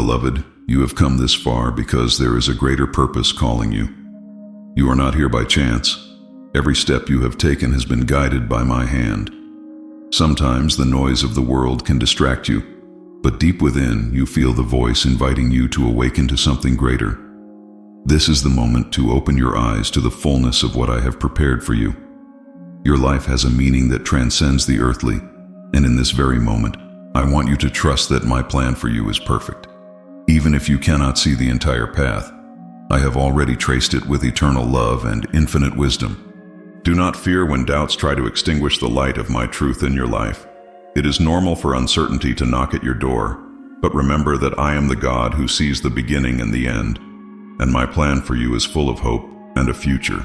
beloved, you have come this far because there is a greater purpose calling you. You are not here by chance. Every step you have taken has been guided by my hand. Sometimes the noise of the world can distract you, but deep within you feel the voice inviting you to awaken to something greater. This is the moment to open your eyes to the fullness of what I have prepared for you. Your life has a meaning that transcends the earthly, and in this very moment, I want you to trust that my plan for you is perfect. Even if you cannot see the entire path, I have already traced it with eternal love and infinite wisdom. Do not fear when doubts try to extinguish the light of my truth in your life. It is normal for uncertainty to knock at your door, but remember that I am the God who sees the beginning and the end, and my plan for you is full of hope and a future.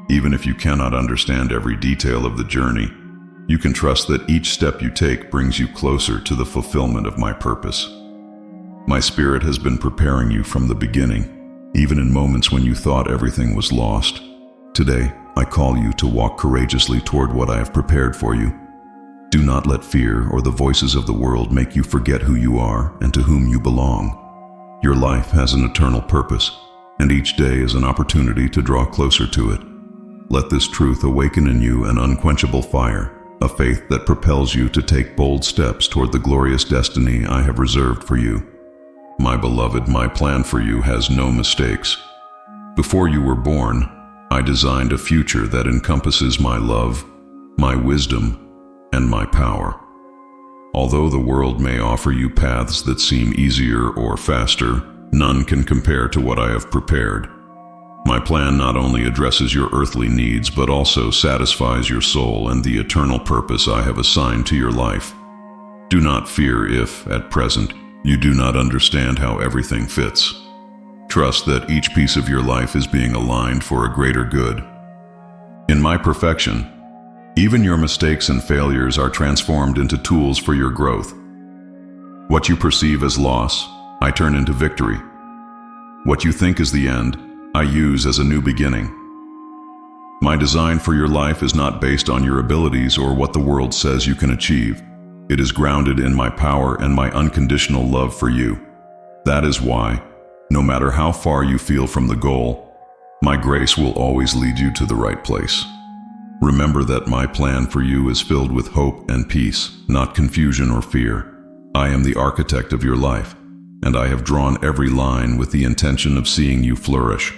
Even if you cannot understand every detail of the journey, you can trust that each step you take brings you closer to the fulfillment of my purpose. My spirit has been preparing you from the beginning, even in moments when you thought everything was lost. Today, I call you to walk courageously toward what I have prepared for you. Do not let fear or the voices of the world make you forget who you are and to whom you belong. Your life has an eternal purpose, and each day is an opportunity to draw closer to it. Let this truth awaken in you an unquenchable fire, a faith that propels you to take bold steps toward the glorious destiny I have reserved for you. My beloved, my plan for you has no mistakes. Before you were born, I designed a future that encompasses my love, my wisdom, and my power. Although the world may offer you paths that seem easier or faster, none can compare to what I have prepared. My plan not only addresses your earthly needs, but also satisfies your soul and the eternal purpose I have assigned to your life. Do not fear if, at present, you do not understand how everything fits. Trust that each piece of your life is being aligned for a greater good. In my perfection, even your mistakes and failures are transformed into tools for your growth. What you perceive as loss, I turn into victory. What you think is the end, I use as a new beginning. My design for your life is not based on your abilities or what the world says you can achieve. It is grounded in my power and my unconditional love for you. That is why, no matter how far you feel from the goal, my grace will always lead you to the right place. Remember that my plan for you is filled with hope and peace, not confusion or fear. I am the architect of your life, and I have drawn every line with the intention of seeing you flourish.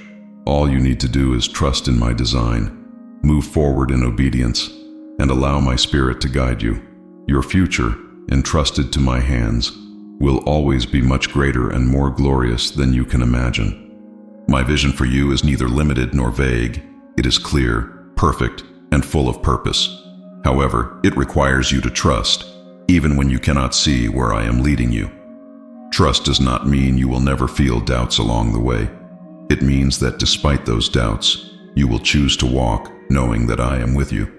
All you need to do is trust in my design, move forward in obedience, and allow my spirit to guide you. Your future, entrusted to my hands, will always be much greater and more glorious than you can imagine. My vision for you is neither limited nor vague. It is clear, perfect, and full of purpose. However, it requires you to trust, even when you cannot see where I am leading you. Trust does not mean you will never feel doubts along the way. It means that despite those doubts, you will choose to walk knowing that I am with you.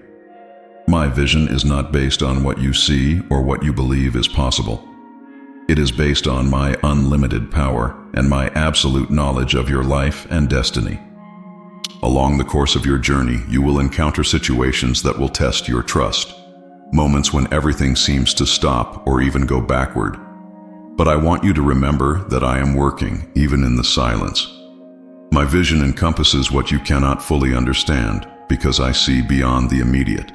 My vision is not based on what you see or what you believe is possible. It is based on my unlimited power and my absolute knowledge of your life and destiny. Along the course of your journey, you will encounter situations that will test your trust, moments when everything seems to stop or even go backward. But I want you to remember that I am working, even in the silence. My vision encompasses what you cannot fully understand, because I see beyond the immediate.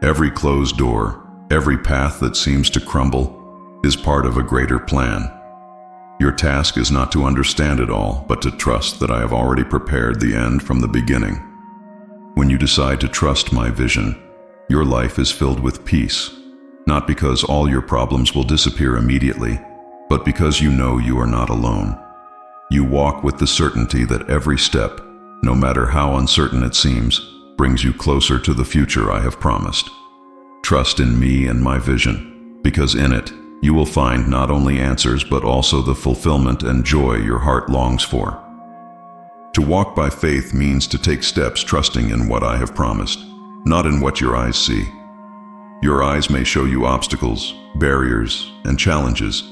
Every closed door, every path that seems to crumble, is part of a greater plan. Your task is not to understand it all, but to trust that I have already prepared the end from the beginning. When you decide to trust my vision, your life is filled with peace, not because all your problems will disappear immediately, but because you know you are not alone. You walk with the certainty that every step, no matter how uncertain it seems, brings you closer to the future I have promised. Trust in me and my vision, because in it, you will find not only answers but also the fulfillment and joy your heart longs for. To walk by faith means to take steps trusting in what I have promised, not in what your eyes see. Your eyes may show you obstacles, barriers, and challenges,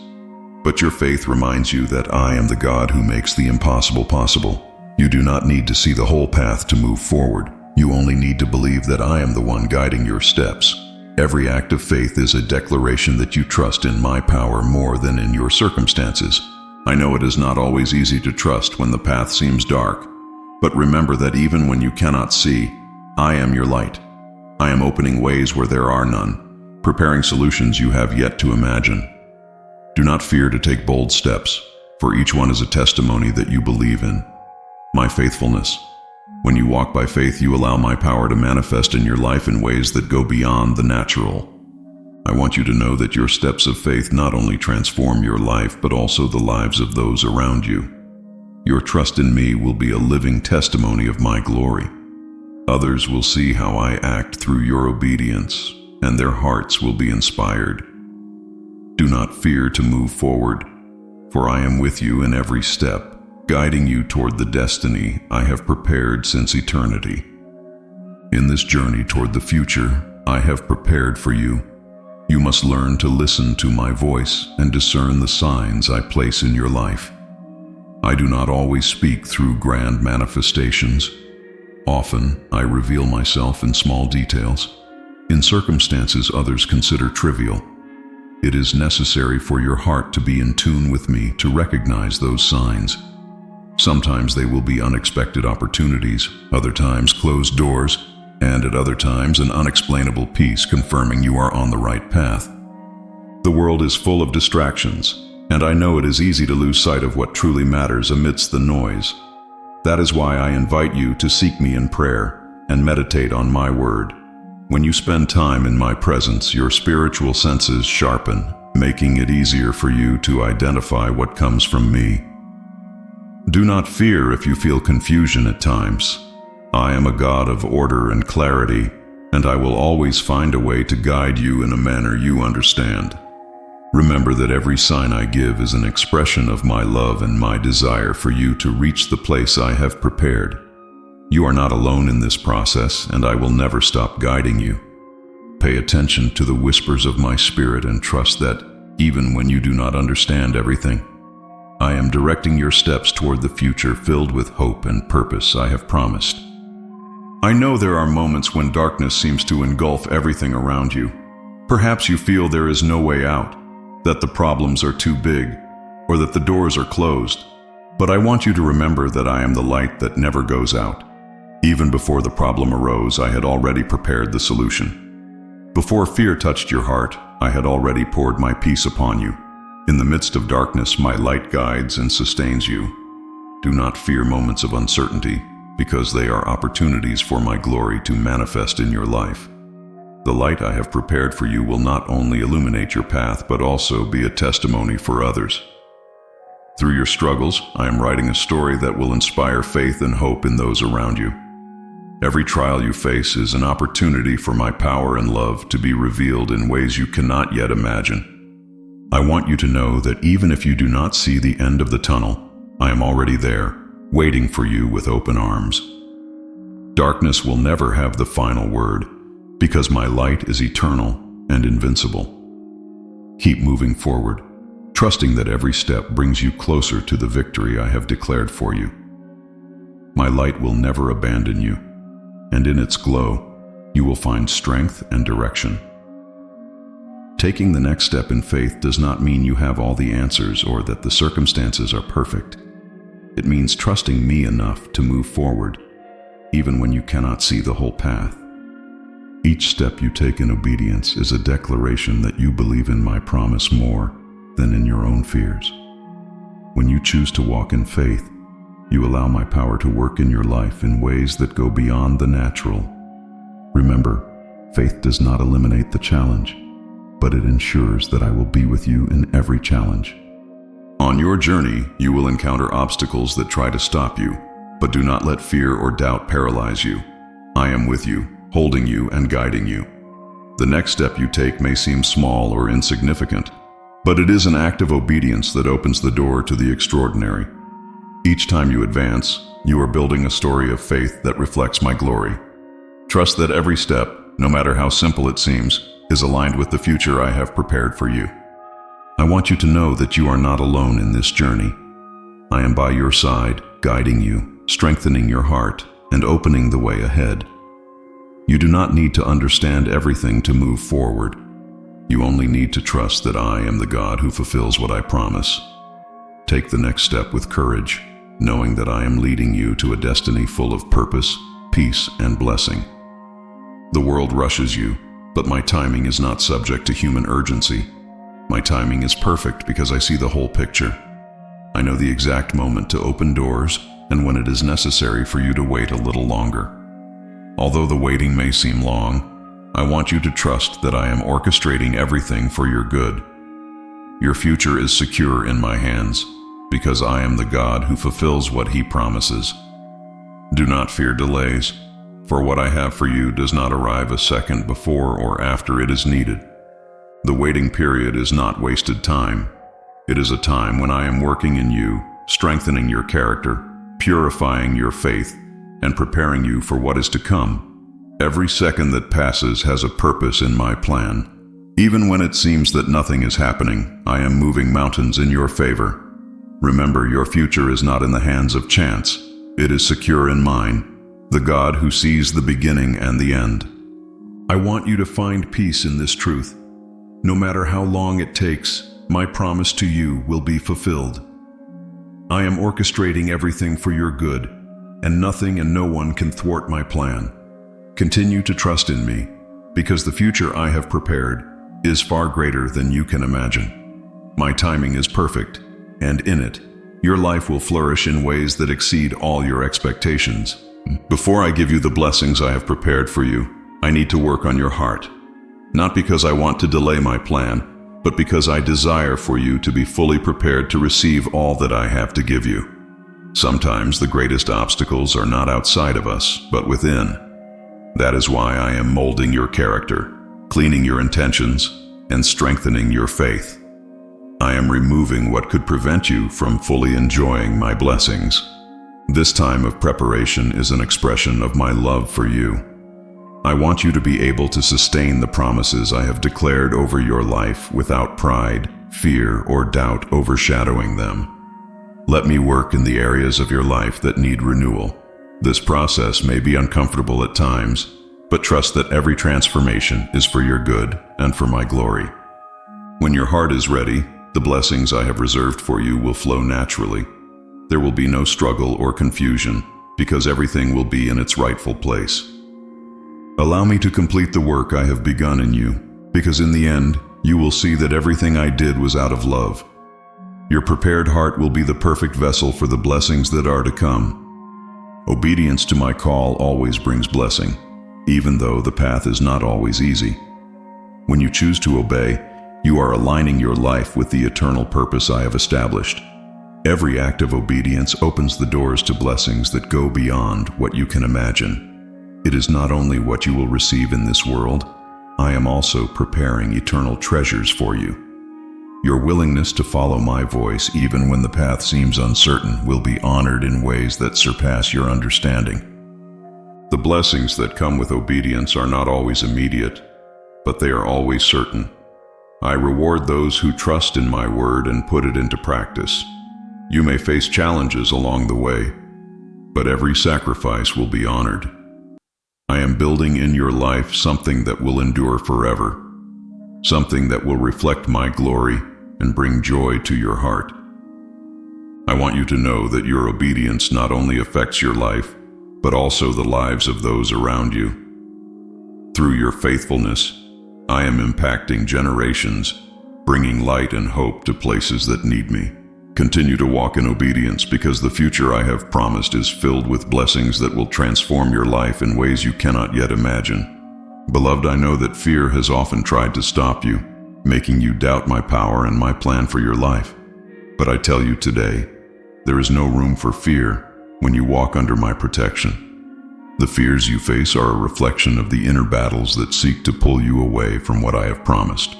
but your faith reminds you that I am the God who makes the impossible possible. You do not need to see the whole path to move forward. You only need to believe that I am the one guiding your steps. Every act of faith is a declaration that you trust in my power more than in your circumstances. I know it is not always easy to trust when the path seems dark, but remember that even when you cannot see, I am your light. I am opening ways where there are none, preparing solutions you have yet to imagine. Do not fear to take bold steps, for each one is a testimony that you believe in my faithfulness. When you walk by faith, you allow my power to manifest in your life in ways that go beyond the natural. I want you to know that your steps of faith not only transform your life, but also the lives of those around you. Your trust in me will be a living testimony of my glory. Others will see how I act through your obedience, and their hearts will be inspired. Do not fear to move forward, for I am with you in every step, guiding you toward the destiny I have prepared since eternity. In this journey toward the future I have prepared for you, you must learn to listen to my voice and discern the signs I place in your life. I do not always speak through grand manifestations. Often, I reveal myself in small details, in circumstances others consider trivial. It is necessary for your heart to be in tune with me to recognize those signs. Sometimes they will be unexpected opportunities, other times closed doors, and at other times an unexplainable peace confirming you are on the right path. The world is full of distractions, and I know it is easy to lose sight of what truly matters amidst the noise. That is why I invite you to seek me in prayer and meditate on my word. When you spend time in my presence, your spiritual senses sharpen, making it easier for you to identify what comes from me. Do not fear if you feel confusion at times. I am a God of order and clarity, and I will always find a way to guide you in a manner you understand. Remember that every sign I give is an expression of my love and my desire for you to reach the place I have prepared. You are not alone in this process, and I will never stop guiding you. Pay attention to the whispers of my spirit and trust that, even when you do not understand everything, I am directing your steps toward the future filled with hope and purpose I have promised. I know there are moments when darkness seems to engulf everything around you. Perhaps you feel there is no way out, that the problems are too big, or that the doors are closed. But I want you to remember that I am the light that never goes out. Even before the problem arose, I had already prepared the solution. Before fear touched your heart, I had already poured my peace upon you. In the midst of darkness, my light guides and sustains you. Do not fear moments of uncertainty, because they are opportunities for my glory to manifest in your life. The light I have prepared for you will not only illuminate your path, but also be a testimony for others. Through your struggles, I am writing a story that will inspire faith and hope in those around you. Every trial you face is an opportunity for my power and love to be revealed in ways you cannot yet imagine. I want you to know that even if you do not see the end of the tunnel, I am already there, waiting for you with open arms. Darkness will never have the final word, because my light is eternal and invincible. Keep moving forward, trusting that every step brings you closer to the victory I have declared for you. My light will never abandon you, and in its glow, you will find strength and direction. Taking the next step in faith does not mean you have all the answers or that the circumstances are perfect. It means trusting me enough to move forward, even when you cannot see the whole path. Each step you take in obedience is a declaration that you believe in my promise more than in your own fears. When you choose to walk in faith, you allow my power to work in your life in ways that go beyond the natural. Remember, faith does not eliminate the challenge, but it ensures that I will be with you in every challenge. On your journey, you will encounter obstacles that try to stop you, but do not let fear or doubt paralyze you. I am with you, holding you and guiding you. The next step you take may seem small or insignificant, but it is an act of obedience that opens the door to the extraordinary. Each time you advance, you are building a story of faith that reflects my glory. Trust that every step, no matter how simple it seems, is aligned with the future I have prepared for you. I want you to know that you are not alone in this journey. I am by your side, guiding you, strengthening your heart, and opening the way ahead. You do not need to understand everything to move forward. You only need to trust that I am the God who fulfills what I promise. Take the next step with courage, knowing that I am leading you to a destiny full of purpose, peace, and blessing. The world rushes you, but my timing is not subject to human urgency. My timing is perfect because I see the whole picture. I know the exact moment to open doors and when it is necessary for you to wait a little longer. Although the waiting may seem long, I want you to trust that I am orchestrating everything for your good. Your future is secure in my hands, because I am the God who fulfills what He promises. Do not fear delays, for what I have for you does not arrive a second before or after it is needed. The waiting period is not wasted time. It is a time when I am working in you, strengthening your character, purifying your faith, and preparing you for what is to come. Every second that passes has a purpose in my plan. Even when it seems that nothing is happening, I am moving mountains in your favor. Remember, your future is not in the hands of chance. It is secure in mine, the God who sees the beginning and the end. I want you to find peace in this truth. No matter how long it takes, my promise to you will be fulfilled. I am orchestrating everything for your good, and nothing and no one can thwart my plan. Continue to trust in me, because the future I have prepared is far greater than you can imagine. My timing is perfect, and in it, your life will flourish in ways that exceed all your expectations. Before I give you the blessings I have prepared for you, I need to work on your heart. Not because I want to delay my plan, but because I desire for you to be fully prepared to receive all that I have to give you. Sometimes the greatest obstacles are not outside of us, but within. That is why I am molding your character, cleaning your intentions, and strengthening your faith. I am removing what could prevent you from fully enjoying my blessings. This time of preparation is an expression of my love for you. I want you to be able to sustain the promises I have declared over your life without pride, fear, or doubt overshadowing them. Let me work in the areas of your life that need renewal. This process may be uncomfortable at times, but trust that every transformation is for your good and for my glory. When your heart is ready, the blessings I have reserved for you will flow naturally. There will be no struggle or confusion, because everything will be in its rightful place. Allow me to complete the work I have begun in you, because in the end, you will see that everything I did was out of love. Your prepared heart will be the perfect vessel for the blessings that are to come. Obedience to my call always brings blessing, even though the path is not always easy. When you choose to obey, you are aligning your life with the eternal purpose I have established. Every act of obedience opens the doors to blessings that go beyond what you can imagine. It is not only what you will receive in this world, I am also preparing eternal treasures for you. Your willingness to follow my voice, even when the path seems uncertain, will be honored in ways that surpass your understanding. The blessings that come with obedience are not always immediate, but they are always certain. I reward those who trust in my word and put it into practice. You may face challenges along the way, but every sacrifice will be honored. I am building in your life something that will endure forever, something that will reflect my glory and bring joy to your heart. I want you to know that your obedience not only affects your life, but also the lives of those around you. Through your faithfulness, I am impacting generations, bringing light and hope to places that need me. Continue to walk in obedience, because the future I have promised is filled with blessings that will transform your life in ways you cannot yet imagine. Beloved, I know that fear has often tried to stop you, making you doubt my power and my plan for your life. But I tell you today, there is no room for fear when you walk under my protection. The fears you face are a reflection of the inner battles that seek to pull you away from what I have promised.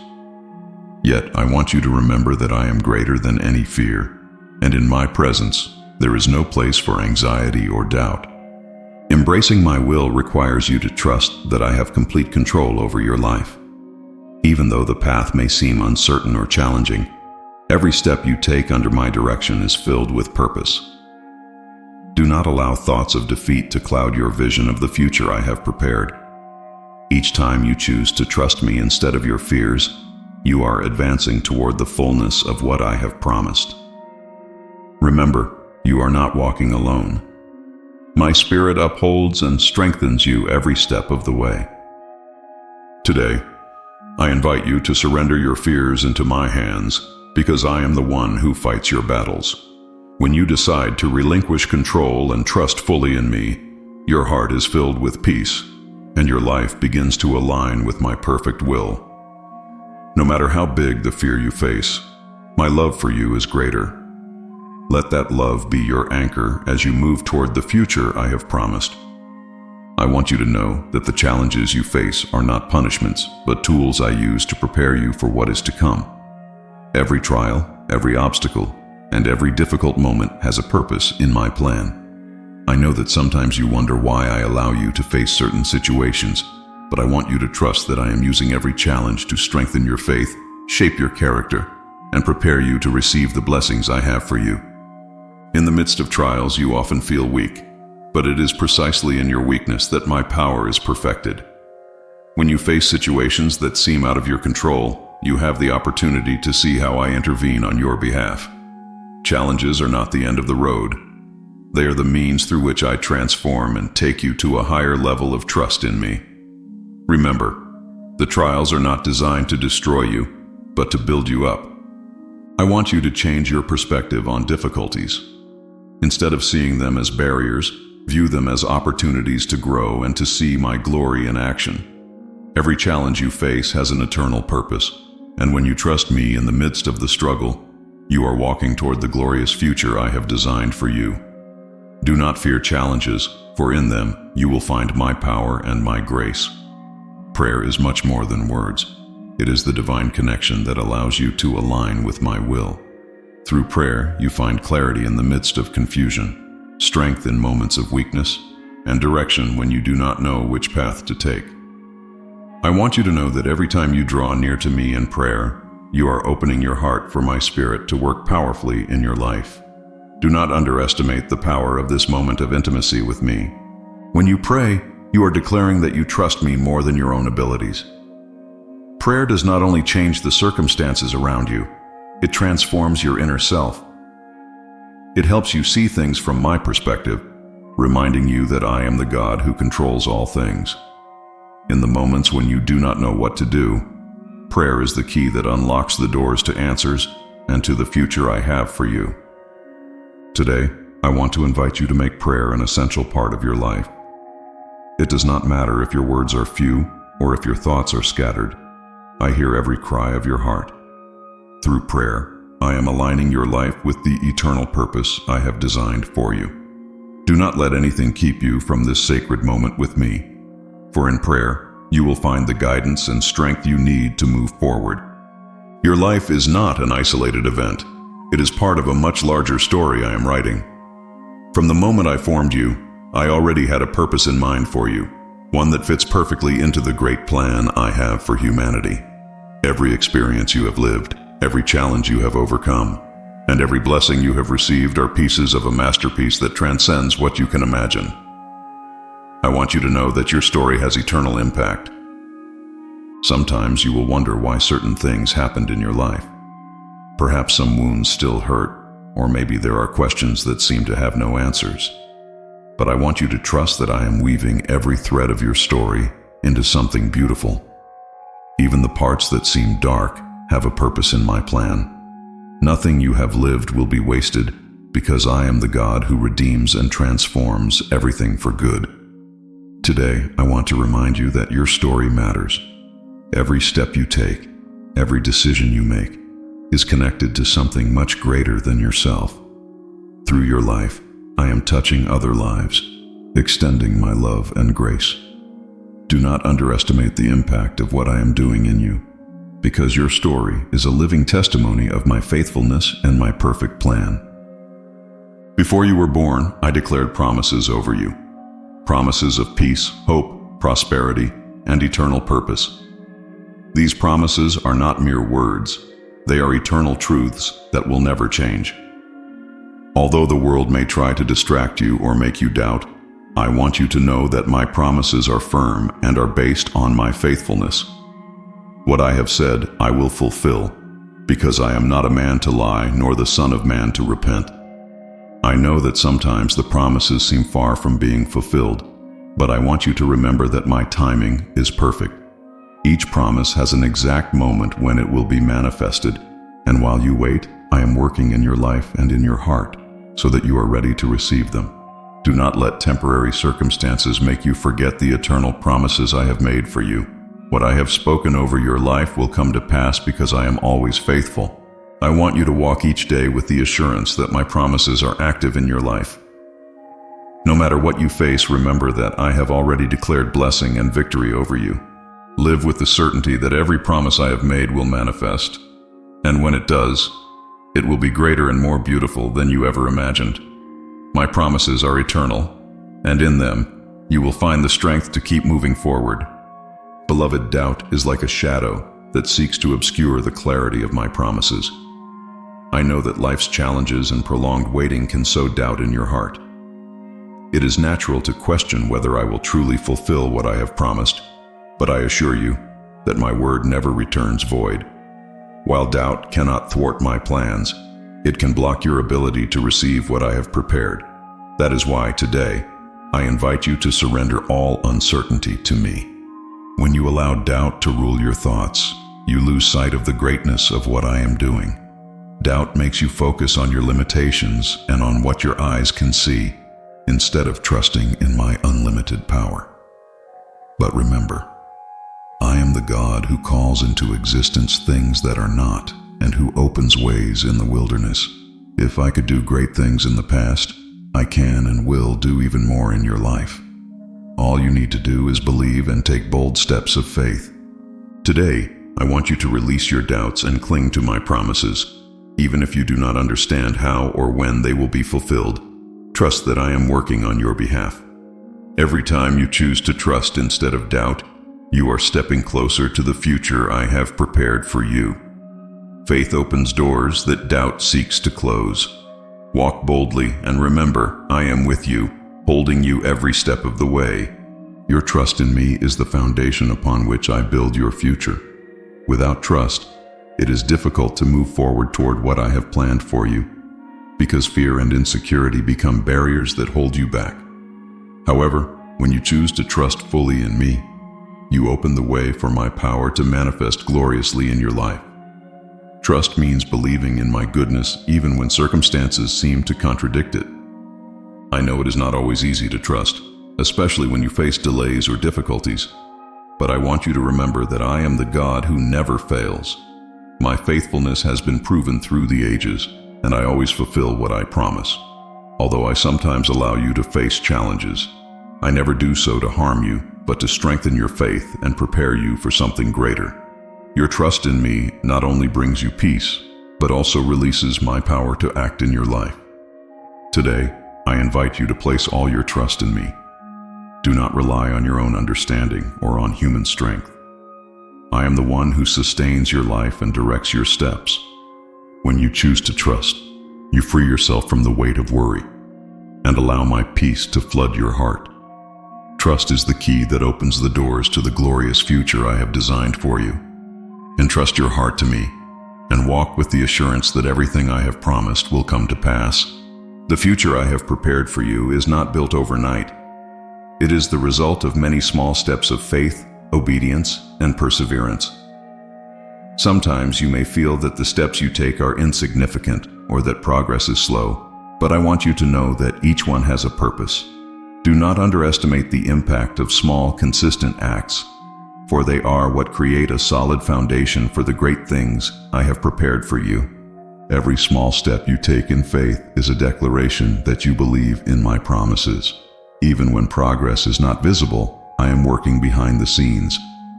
Yet I want you to remember that I am greater than any fear, and in my presence, there is no place for anxiety or doubt. Embracing my will requires you to trust that I have complete control over your life. Even though the path may seem uncertain or challenging, every step you take under my direction is filled with purpose. Do not allow thoughts of defeat to cloud your vision of the future I have prepared. Each time you choose to trust me instead of your fears, you are advancing toward the fullness of what I have promised. Remember, you are not walking alone. My Spirit upholds and strengthens you every step of the way. Today, I invite you to surrender your fears into my hands, because I am the one who fights your battles. When you decide to relinquish control and trust fully in me, your heart is filled with peace, and your life begins to align with my perfect will. No matter how big the fear you face, my love for you is greater. Let that love be your anchor as you move toward the future I have promised. I want you to know that the challenges you face are not punishments, but tools I use to prepare you for what is to come. Every trial, every obstacle, and every difficult moment has a purpose in my plan. I know that sometimes you wonder why I allow you to face certain situations, but I want you to trust that I am using every challenge to strengthen your faith, shape your character, and prepare you to receive the blessings I have for you. In the midst of trials, you often feel weak, but it is precisely in your weakness that my power is perfected. When you face situations that seem out of your control, you have the opportunity to see how I intervene on your behalf. Challenges are not the end of the road. They are the means through which I transform and take you to a higher level of trust in me. Remember, the trials are not designed to destroy you, but to build you up. I want you to change your perspective on difficulties. Instead of seeing them as barriers, view them as opportunities to grow and to see my glory in action. Every challenge you face has an eternal purpose, and when you trust me in the midst of the struggle, you are walking toward the glorious future I have designed for you. Do not fear challenges, for in them you will find my power and my grace. Prayer is much more than words. It is the divine connection that allows you to align with my will. Through prayer, you find clarity in the midst of confusion, strength in moments of weakness, and direction when you do not know which path to take. I want you to know that every time you draw near to me in prayer, you are opening your heart for my Spirit to work powerfully in your life. Do not underestimate the power of this moment of intimacy with me. When you pray, you are declaring that you trust me more than your own abilities. Prayer does not only change the circumstances around you, it transforms your inner self. It helps you see things from my perspective, reminding you that I am the God who controls all things. In the moments when you do not know what to do, prayer is the key that unlocks the doors to answers and to the future I have for you. Today, I want to invite you to make prayer an essential part of your life. It does not matter if your words are few or if your thoughts are scattered. I hear every cry of your heart. Through prayer, I am aligning your life with the eternal purpose I have designed for you. Do not let anything keep you from this sacred moment with me, for in prayer, you will find the guidance and strength you need to move forward. Your life is not an isolated event. It is part of a much larger story I am writing. From the moment I formed you, I already had a purpose in mind for you, one that fits perfectly into the great plan I have for humanity. Every experience you have lived, every challenge you have overcome, and every blessing you have received are pieces of a masterpiece that transcends what you can imagine. I want you to know that your story has eternal impact. Sometimes you will wonder why certain things happened in your life. Perhaps some wounds still hurt, or maybe there are questions that seem to have no answers. But I want you to trust that I am weaving every thread of your story into something beautiful. Even the parts that seem dark have a purpose in my plan. Nothing you have lived will be wasted, because I am the God who redeems and transforms everything for good. Today, I want to remind you that your story matters. Every step you take, every decision you make, is connected to something much greater than yourself. Through your life, I am touching other lives, extending my love and grace. Do not underestimate the impact of what I am doing in you, because your story is a living testimony of my faithfulness and my perfect plan. Before you were born, I declared promises over you. Promises of peace, hope, prosperity, and eternal purpose. These promises are not mere words. They are eternal truths that will never change. Although the world may try to distract you or make you doubt, I want you to know that my promises are firm and are based on my faithfulness. What I have said, I will fulfill, because I am not a man to lie, nor the Son of Man to repent. I know that sometimes the promises seem far from being fulfilled, but I want you to remember that my timing is perfect. Each promise has an exact moment when it will be manifested, and while you wait, I am working in your life and in your heart, so that you are ready to receive them. Do not let temporary circumstances make you forget the eternal promises I have made for you. What I have spoken over your life will come to pass because I am always faithful. I want you to walk each day with the assurance that my promises are active in your life. No matter what you face, remember that I have already declared blessing and victory over you. Live with the certainty that every promise I have made will manifest, and when it does, it will be greater and more beautiful than you ever imagined. My promises are eternal, and in them, you will find the strength to keep moving forward. Beloved, doubt is like a shadow that seeks to obscure the clarity of my promises. I know that life's challenges and prolonged waiting can sow doubt in your heart. It is natural to question whether I will truly fulfill what I have promised, but I assure you that my word never returns void. While doubt cannot thwart my plans, it can block your ability to receive what I have prepared. That is why today, I invite you to surrender all uncertainty to me. When you allow doubt to rule your thoughts, you lose sight of the greatness of what I am doing. Doubt makes you focus on your limitations and on what your eyes can see, instead of trusting in my unlimited power. But remember, I am the God who calls into existence things that are not, and who opens ways in the wilderness. If I could do great things in the past, I can and will do even more in your life. All you need to do is believe and take bold steps of faith. Today, I want you to release your doubts and cling to my promises, even if you do not understand how or when they will be fulfilled. Trust that I am working on your behalf. Every time you choose to trust instead of doubt, you are stepping closer to the future I have prepared for you. Faith opens doors that doubt seeks to close. Walk boldly and remember, I am with you, holding you every step of the way. Your trust in me is the foundation upon which I build your future. Without trust, it is difficult to move forward toward what I have planned for you, because fear and insecurity become barriers that hold you back. However, when you choose to trust fully in me, you open the way for my power to manifest gloriously in your life. Trust means believing in my goodness even when circumstances seem to contradict it. I know it is not always easy to trust, especially when you face delays or difficulties, but I want you to remember that I am the God who never fails. My faithfulness has been proven through the ages, and I always fulfill what I promise. Although I sometimes allow you to face challenges, I never do so to harm you, but to strengthen your faith and prepare you for something greater. Your trust in me not only brings you peace, but also releases my power to act in your life. Today, I invite you to place all your trust in me. Do not rely on your own understanding or on human strength. I am the one who sustains your life and directs your steps. When you choose to trust, you free yourself from the weight of worry and allow my peace to flood your heart. Trust is the key that opens the doors to the glorious future I have designed for you. Entrust your heart to me and walk with the assurance that everything I have promised will come to pass. The future I have prepared for you is not built overnight. It is the result of many small steps of faith, obedience, and perseverance. Sometimes you may feel that the steps you take are insignificant or that progress is slow, but I want you to know that each one has a purpose. Do not underestimate the impact of small, consistent acts, for they are what create a solid foundation for the great things I have prepared for you. Every small step you take in faith is a declaration that you believe in my promises. Even when progress is not visible, I am working behind the scenes,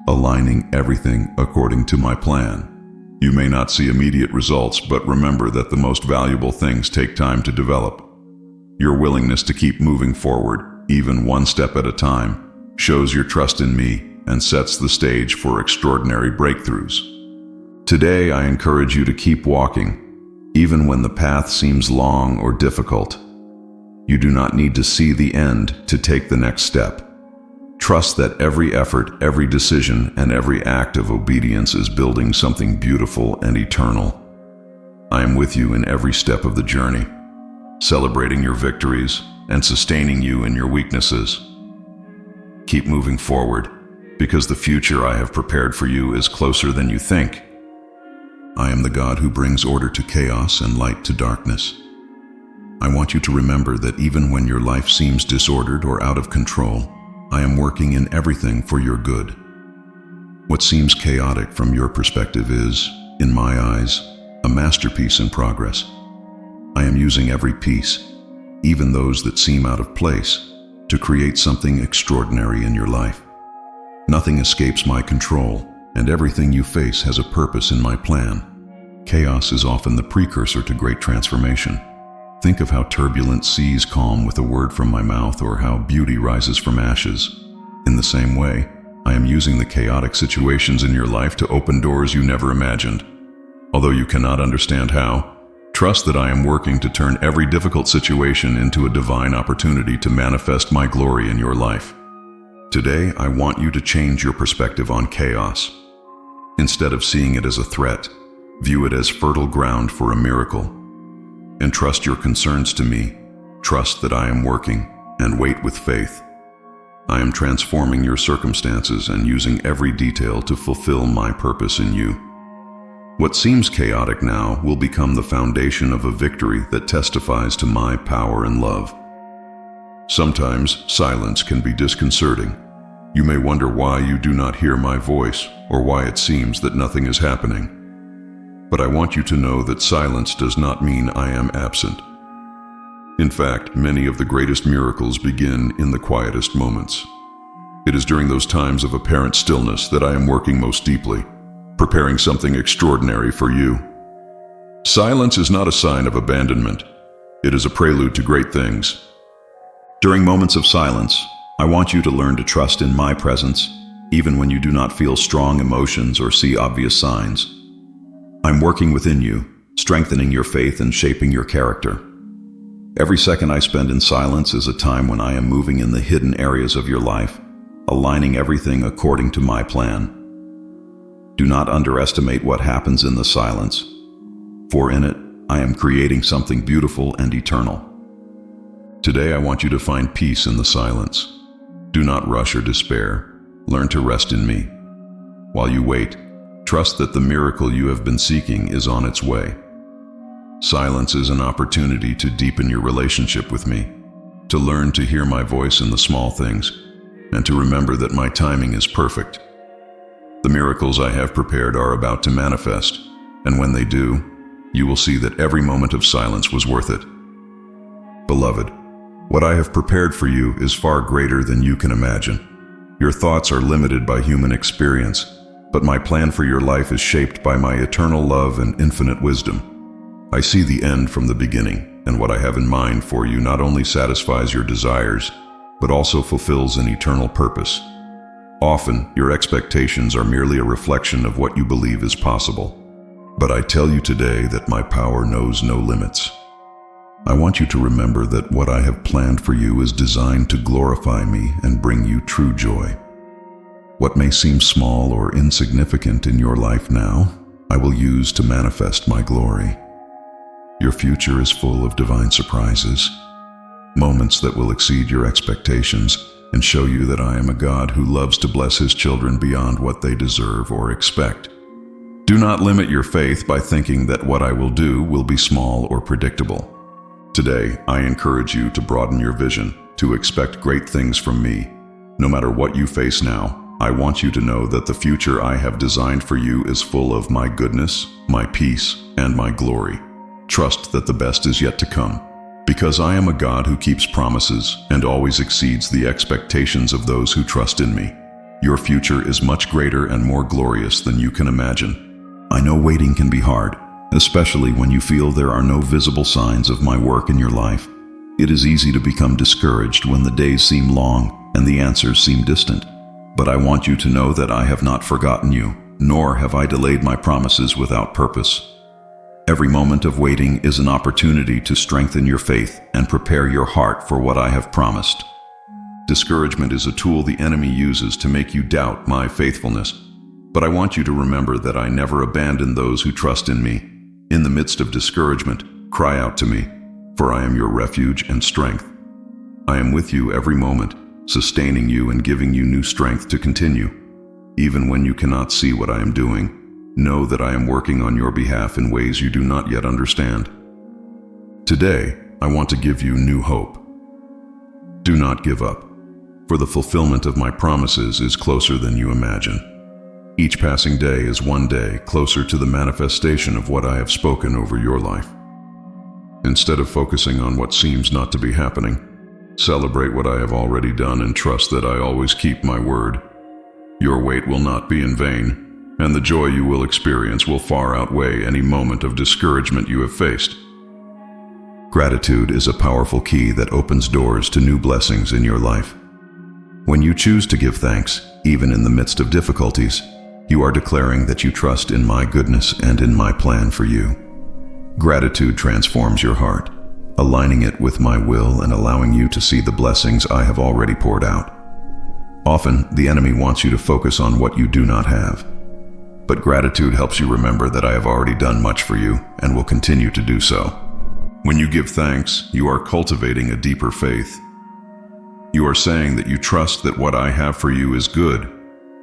aligning everything according to my plan. You may not see immediate results, but remember that the most valuable things take time to develop. Your willingness to keep moving forward, even one step at a time, shows your trust in me and sets the stage for extraordinary breakthroughs. Today, I encourage you to keep walking, even when the path seems long or difficult. You do not need to see the end to take the next step. Trust that every effort, every decision, and every act of obedience is building something beautiful and eternal. I am with you in every step of the journey, celebrating your victories and sustaining you in your weaknesses. Keep moving forward, because the future I have prepared for you is closer than you think. I am the God who brings order to chaos and light to darkness. I want you to remember that even when your life seems disordered or out of control, I am working in everything for your good. What seems chaotic from your perspective is, in my eyes, a masterpiece in progress. I am using every piece, even those that seem out of place, to create something extraordinary in your life. Nothing escapes my control, and everything you face has a purpose in my plan. Chaos is often the precursor to great transformation. Think of how turbulent seas calm with a word from my mouth, or how beauty rises from ashes. In the same way, I am using the chaotic situations in your life to open doors you never imagined. Although you cannot understand how, trust that I am working to turn every difficult situation into a divine opportunity to manifest my glory in your life. Today, I want you to change your perspective on chaos. Instead of seeing it as a threat, view it as fertile ground for a miracle. Entrust your concerns to me, trust that I am working, and wait with faith. I am transforming your circumstances and using every detail to fulfill my purpose in you. What seems chaotic now will become the foundation of a victory that testifies to my power and love. Sometimes silence can be disconcerting. You may wonder why you do not hear my voice, or why it seems that nothing is happening. But I want you to know that silence does not mean I am absent. In fact, many of the greatest miracles begin in the quietest moments. It is during those times of apparent stillness that I am working most deeply, preparing something extraordinary for you. Silence is not a sign of abandonment. It is a prelude to great things. During moments of silence, I want you to learn to trust in my presence, even when you do not feel strong emotions or see obvious signs. I'm working within you, strengthening your faith and shaping your character. Every second I spend in silence is a time when I am moving in the hidden areas of your life, aligning everything according to my plan. Do not underestimate what happens in the silence, for in it, I am creating something beautiful and eternal. Today I want you to find peace in the silence. Do not rush or despair. Learn to rest in me. While you wait, trust that the miracle you have been seeking is on its way. Silence is an opportunity to deepen your relationship with me, to learn to hear my voice in the small things, and to remember that my timing is perfect. The miracles I have prepared are about to manifest, and when they do, you will see that every moment of silence was worth it. Beloved, what I have prepared for you is far greater than you can imagine. Your thoughts are limited by human experience, but my plan for your life is shaped by my eternal love and infinite wisdom. I see the end from the beginning, and what I have in mind for you not only satisfies your desires, but also fulfills an eternal purpose. Often, your expectations are merely a reflection of what you believe is possible. But I tell you today that my power knows no limits. I want you to remember that what I have planned for you is designed to glorify me and bring you true joy. What may seem small or insignificant in your life now, I will use to manifest my glory. Your future is full of divine surprises, moments that will exceed your expectations and show you that I am a God who loves to bless His children beyond what they deserve or expect. Do not limit your faith by thinking that what I will do will be small or predictable. Today, I encourage you to broaden your vision, to expect great things from me. No matter what you face now, I want you to know that the future I have designed for you is full of my goodness, my peace, and my glory. Trust that the best is yet to come, because I am a God who keeps promises and always exceeds the expectations of those who trust in me. Your future is much greater and more glorious than you can imagine. I know waiting can be hard, especially when you feel there are no visible signs of my work in your life. It is easy to become discouraged when the days seem long and the answers seem distant. But I want you to know that I have not forgotten you, nor have I delayed my promises without purpose. Every moment of waiting is an opportunity to strengthen your faith and prepare your heart for what I have promised. Discouragement is a tool the enemy uses to make you doubt my faithfulness. But I want you to remember that I never abandon those who trust in me. In the midst of discouragement, cry out to me, for I am your refuge and strength. I am with you every moment, sustaining you and giving you new strength to continue. Even when you cannot see what I am doing, know that I am working on your behalf in ways you do not yet understand. Today, I want to give you new hope. Do not give up, for the fulfillment of my promises is closer than you imagine. Each passing day is one day closer to the manifestation of what I have spoken over your life. Instead of focusing on what seems not to be happening, celebrate what I have already done and trust that I always keep my word. Your wait will not be in vain, and the joy you will experience will far outweigh any moment of discouragement you have faced. Gratitude is a powerful key that opens doors to new blessings in your life. When you choose to give thanks, even in the midst of difficulties, you are declaring that you trust in my goodness and in my plan for you. Gratitude transforms your heart, aligning it with my will and allowing you to see the blessings I have already poured out. Often, the enemy wants you to focus on what you do not have. But gratitude helps you remember that I have already done much for you and will continue to do so. When you give thanks, you are cultivating a deeper faith. You are saying that you trust that what I have for you is good,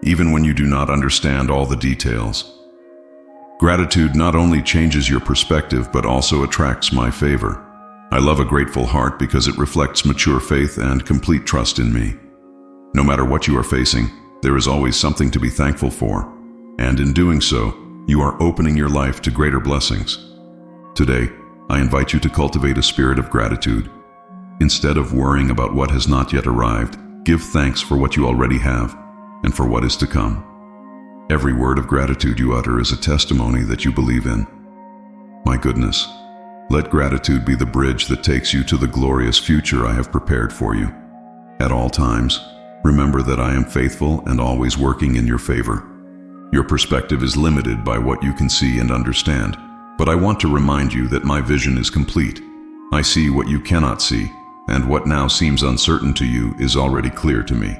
even when you do not understand all the details. Gratitude not only changes your perspective but also attracts my favor. I love a grateful heart because it reflects mature faith and complete trust in me. No matter what you are facing, there is always something to be thankful for. And in doing so, you are opening your life to greater blessings. Today, I invite you to cultivate a spirit of gratitude. Instead of worrying about what has not yet arrived, give thanks for what you already have and for what is to come. Every word of gratitude you utter is a testimony that you believe in. My goodness, let gratitude be the bridge that takes you to the glorious future I have prepared for you. At all times, remember that I am faithful and always working in your favor. Your perspective is limited by what you can see and understand, but I want to remind you that my vision is complete. I see what you cannot see, and what now seems uncertain to you is already clear to me.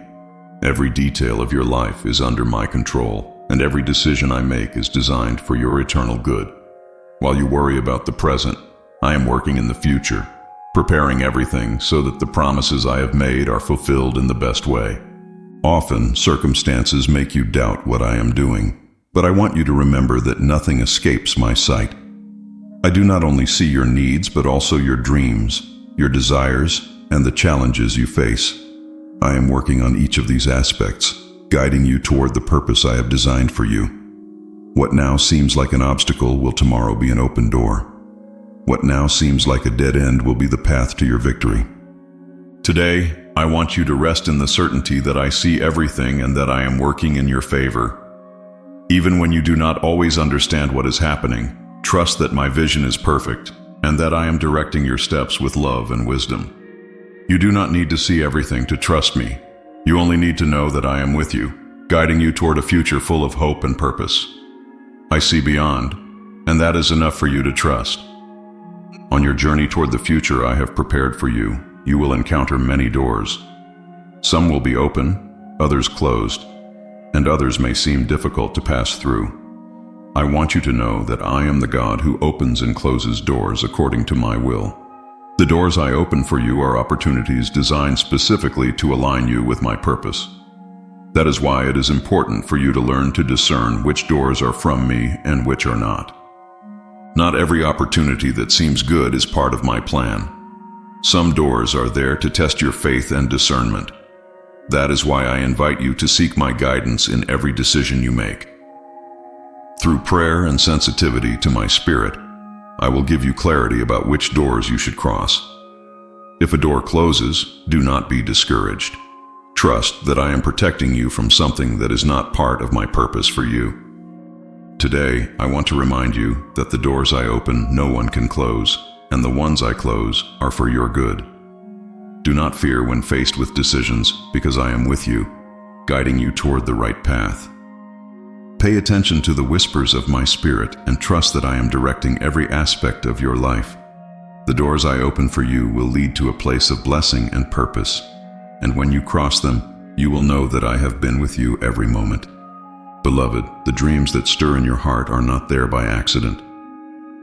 Every detail of your life is under my control, and every decision I make is designed for your eternal good. While you worry about the present, I am working in the future, preparing everything so that the promises I have made are fulfilled in the best way. Often, circumstances make you doubt what I am doing, but I want you to remember that nothing escapes my sight. I do not only see your needs, but also your dreams, your desires, and the challenges you face. I am working on each of these aspects, guiding you toward the purpose I have designed for you. What now seems like an obstacle will tomorrow be an open door. What now seems like a dead end will be the path to your victory. Today, I want you to rest in the certainty that I see everything and that I am working in your favor. Even when you do not always understand what is happening, trust that my vision is perfect and that I am directing your steps with love and wisdom. You do not need to see everything to trust me. You only need to know that I am with you, guiding you toward a future full of hope and purpose. I see beyond, and that is enough for you to trust. On your journey toward the future I have prepared for you, you will encounter many doors. Some will be open, others closed, and others may seem difficult to pass through. I want you to know that I am the God who opens and closes doors according to my will. The doors I open for you are opportunities designed specifically to align you with my purpose. That is why it is important for you to learn to discern which doors are from me and which are not. Not every opportunity that seems good is part of my plan. Some doors are there to test your faith and discernment. That is why I invite you to seek my guidance in every decision you make. Through prayer and sensitivity to my spirit, I will give you clarity about which doors you should cross. If a door closes, do not be discouraged. Trust that I am protecting you from something that is not part of my purpose for you. Today, I want to remind you that the doors I open, no one can close, and the ones I close are for your good. Do not fear when faced with decisions, because I am with you, guiding you toward the right path. Pay attention to the whispers of my spirit and trust that I am directing every aspect of your life. The doors I open for you will lead to a place of blessing and purpose, and when you cross them, you will know that I have been with you every moment. Beloved, the dreams that stir in your heart are not there by accident.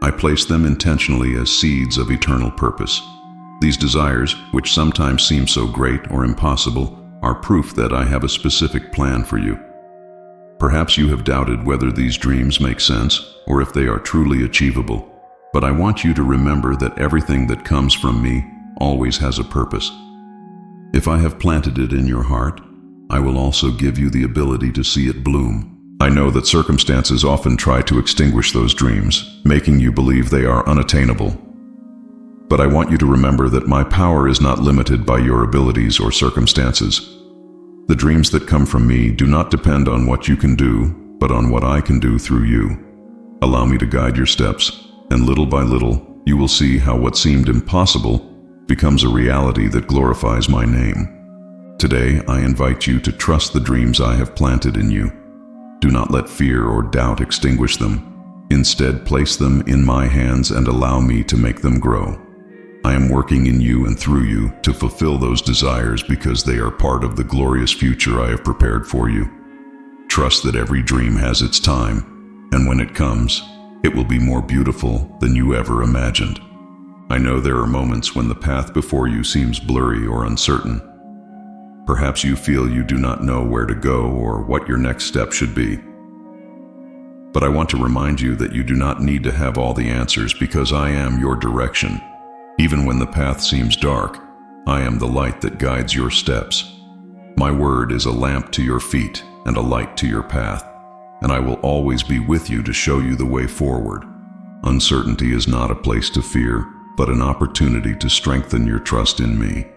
I place them intentionally as seeds of eternal purpose. These desires, which sometimes seem so great or impossible, are proof that I have a specific plan for you. Perhaps you have doubted whether these dreams make sense or if they are truly achievable, but I want you to remember that everything that comes from me always has a purpose. If I have planted it in your heart, I will also give you the ability to see it bloom. I know that circumstances often try to extinguish those dreams, making you believe they are unattainable. But I want you to remember that my power is not limited by your abilities or circumstances. The dreams that come from me do not depend on what you can do, but on what I can do through you. Allow me to guide your steps, and little by little, you will see how what seemed impossible becomes a reality that glorifies my name. Today, I invite you to trust the dreams I have planted in you. Do not let fear or doubt extinguish them. Instead, place them in my hands and allow me to make them grow. I am working in you and through you to fulfill those desires because they are part of the glorious future I have prepared for you. Trust that every dream has its time, and when it comes, it will be more beautiful than you ever imagined. I know there are moments when the path before you seems blurry or uncertain. Perhaps you feel you do not know where to go or what your next step should be. But I want to remind you that you do not need to have all the answers because I am your direction. Even when the path seems dark, I am the light that guides your steps. My word is a lamp to your feet and a light to your path, and I will always be with you to show you the way forward. Uncertainty is not a place to fear, but an opportunity to strengthen your trust in me.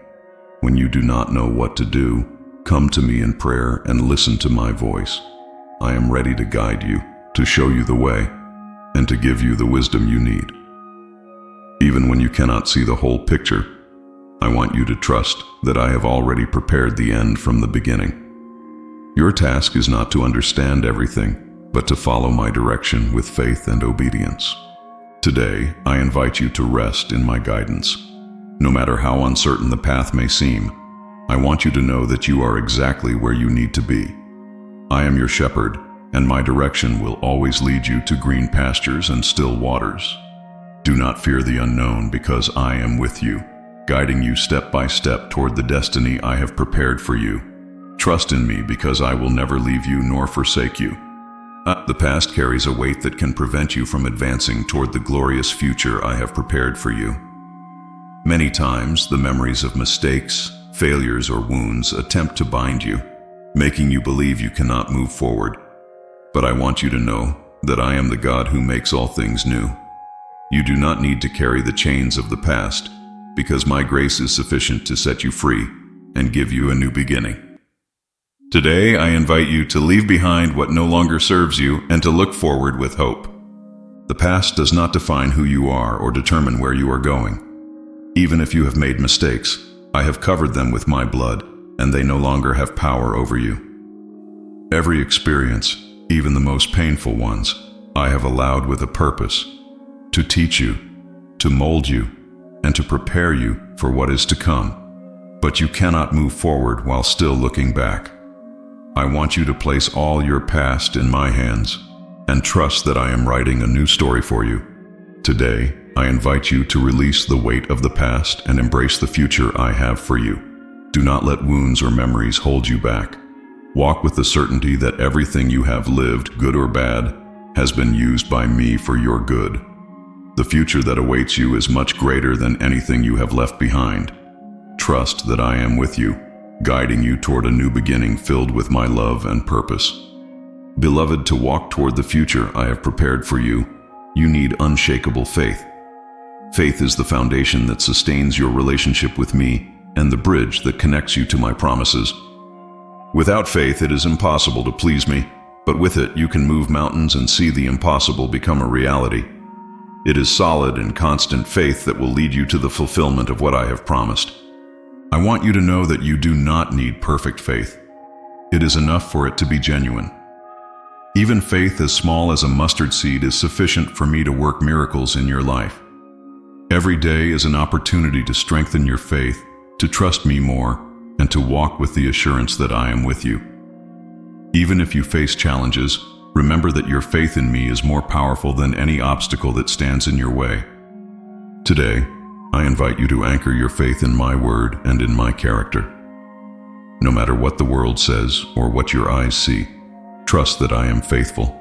When you do not know what to do, come to me in prayer and listen to my voice. I am ready to guide you, to show you the way, and to give you the wisdom you need. Even when you cannot see the whole picture, I want you to trust that I have already prepared the end from the beginning. Your task is not to understand everything, but to follow my direction with faith and obedience. Today, I invite you to rest in my guidance. No matter how uncertain the path may seem, I want you to know that you are exactly where you need to be. I am your shepherd, and my direction will always lead you to green pastures and still waters. Do not fear the unknown because I am with you, guiding you step by step toward the destiny I have prepared for you. Trust in me because I will never leave you nor forsake you. The past carries a weight that can prevent you from advancing toward the glorious future I have prepared for you. Many times, the memories of mistakes, failures, or wounds attempt to bind you, making you believe you cannot move forward. But I want you to know that I am the God who makes all things new. You do not need to carry the chains of the past, because my grace is sufficient to set you free and give you a new beginning. Today, I invite you to leave behind what no longer serves you and to look forward with hope. The past does not define who you are or determine where you are going. Even if you have made mistakes, I have covered them with my blood, and they no longer have power over you. Every experience, even the most painful ones, I have allowed with a purpose: to teach you, to mold you, and to prepare you for what is to come. But you cannot move forward while still looking back. I want you to place all your past in my hands and trust that I am writing a new story for you. Today, I invite you to release the weight of the past and embrace the future I have for you. Do not let wounds or memories hold you back. Walk with the certainty that everything you have lived, good or bad, has been used by me for your good. The future that awaits you is much greater than anything you have left behind. Trust that I am with you, guiding you toward a new beginning filled with my love and purpose. Beloved, to walk toward the future I have prepared for you, you need unshakable faith. Faith is the foundation that sustains your relationship with me and the bridge that connects you to my promises. Without faith, it is impossible to please me, but with it, you can move mountains and see the impossible become a reality. It is solid and constant faith that will lead you to the fulfillment of what I have promised. I want you to know that you do not need perfect faith. It is enough for it to be genuine. Even faith as small as a mustard seed is sufficient for me to work miracles in your life. Every day is an opportunity to strengthen your faith, to trust me more, and to walk with the assurance that I am with you. Even if you face challenges, remember that your faith in me is more powerful than any obstacle that stands in your way. Today, I invite you to anchor your faith in my word and in my character. No matter what the world says or what your eyes see, trust that I am faithful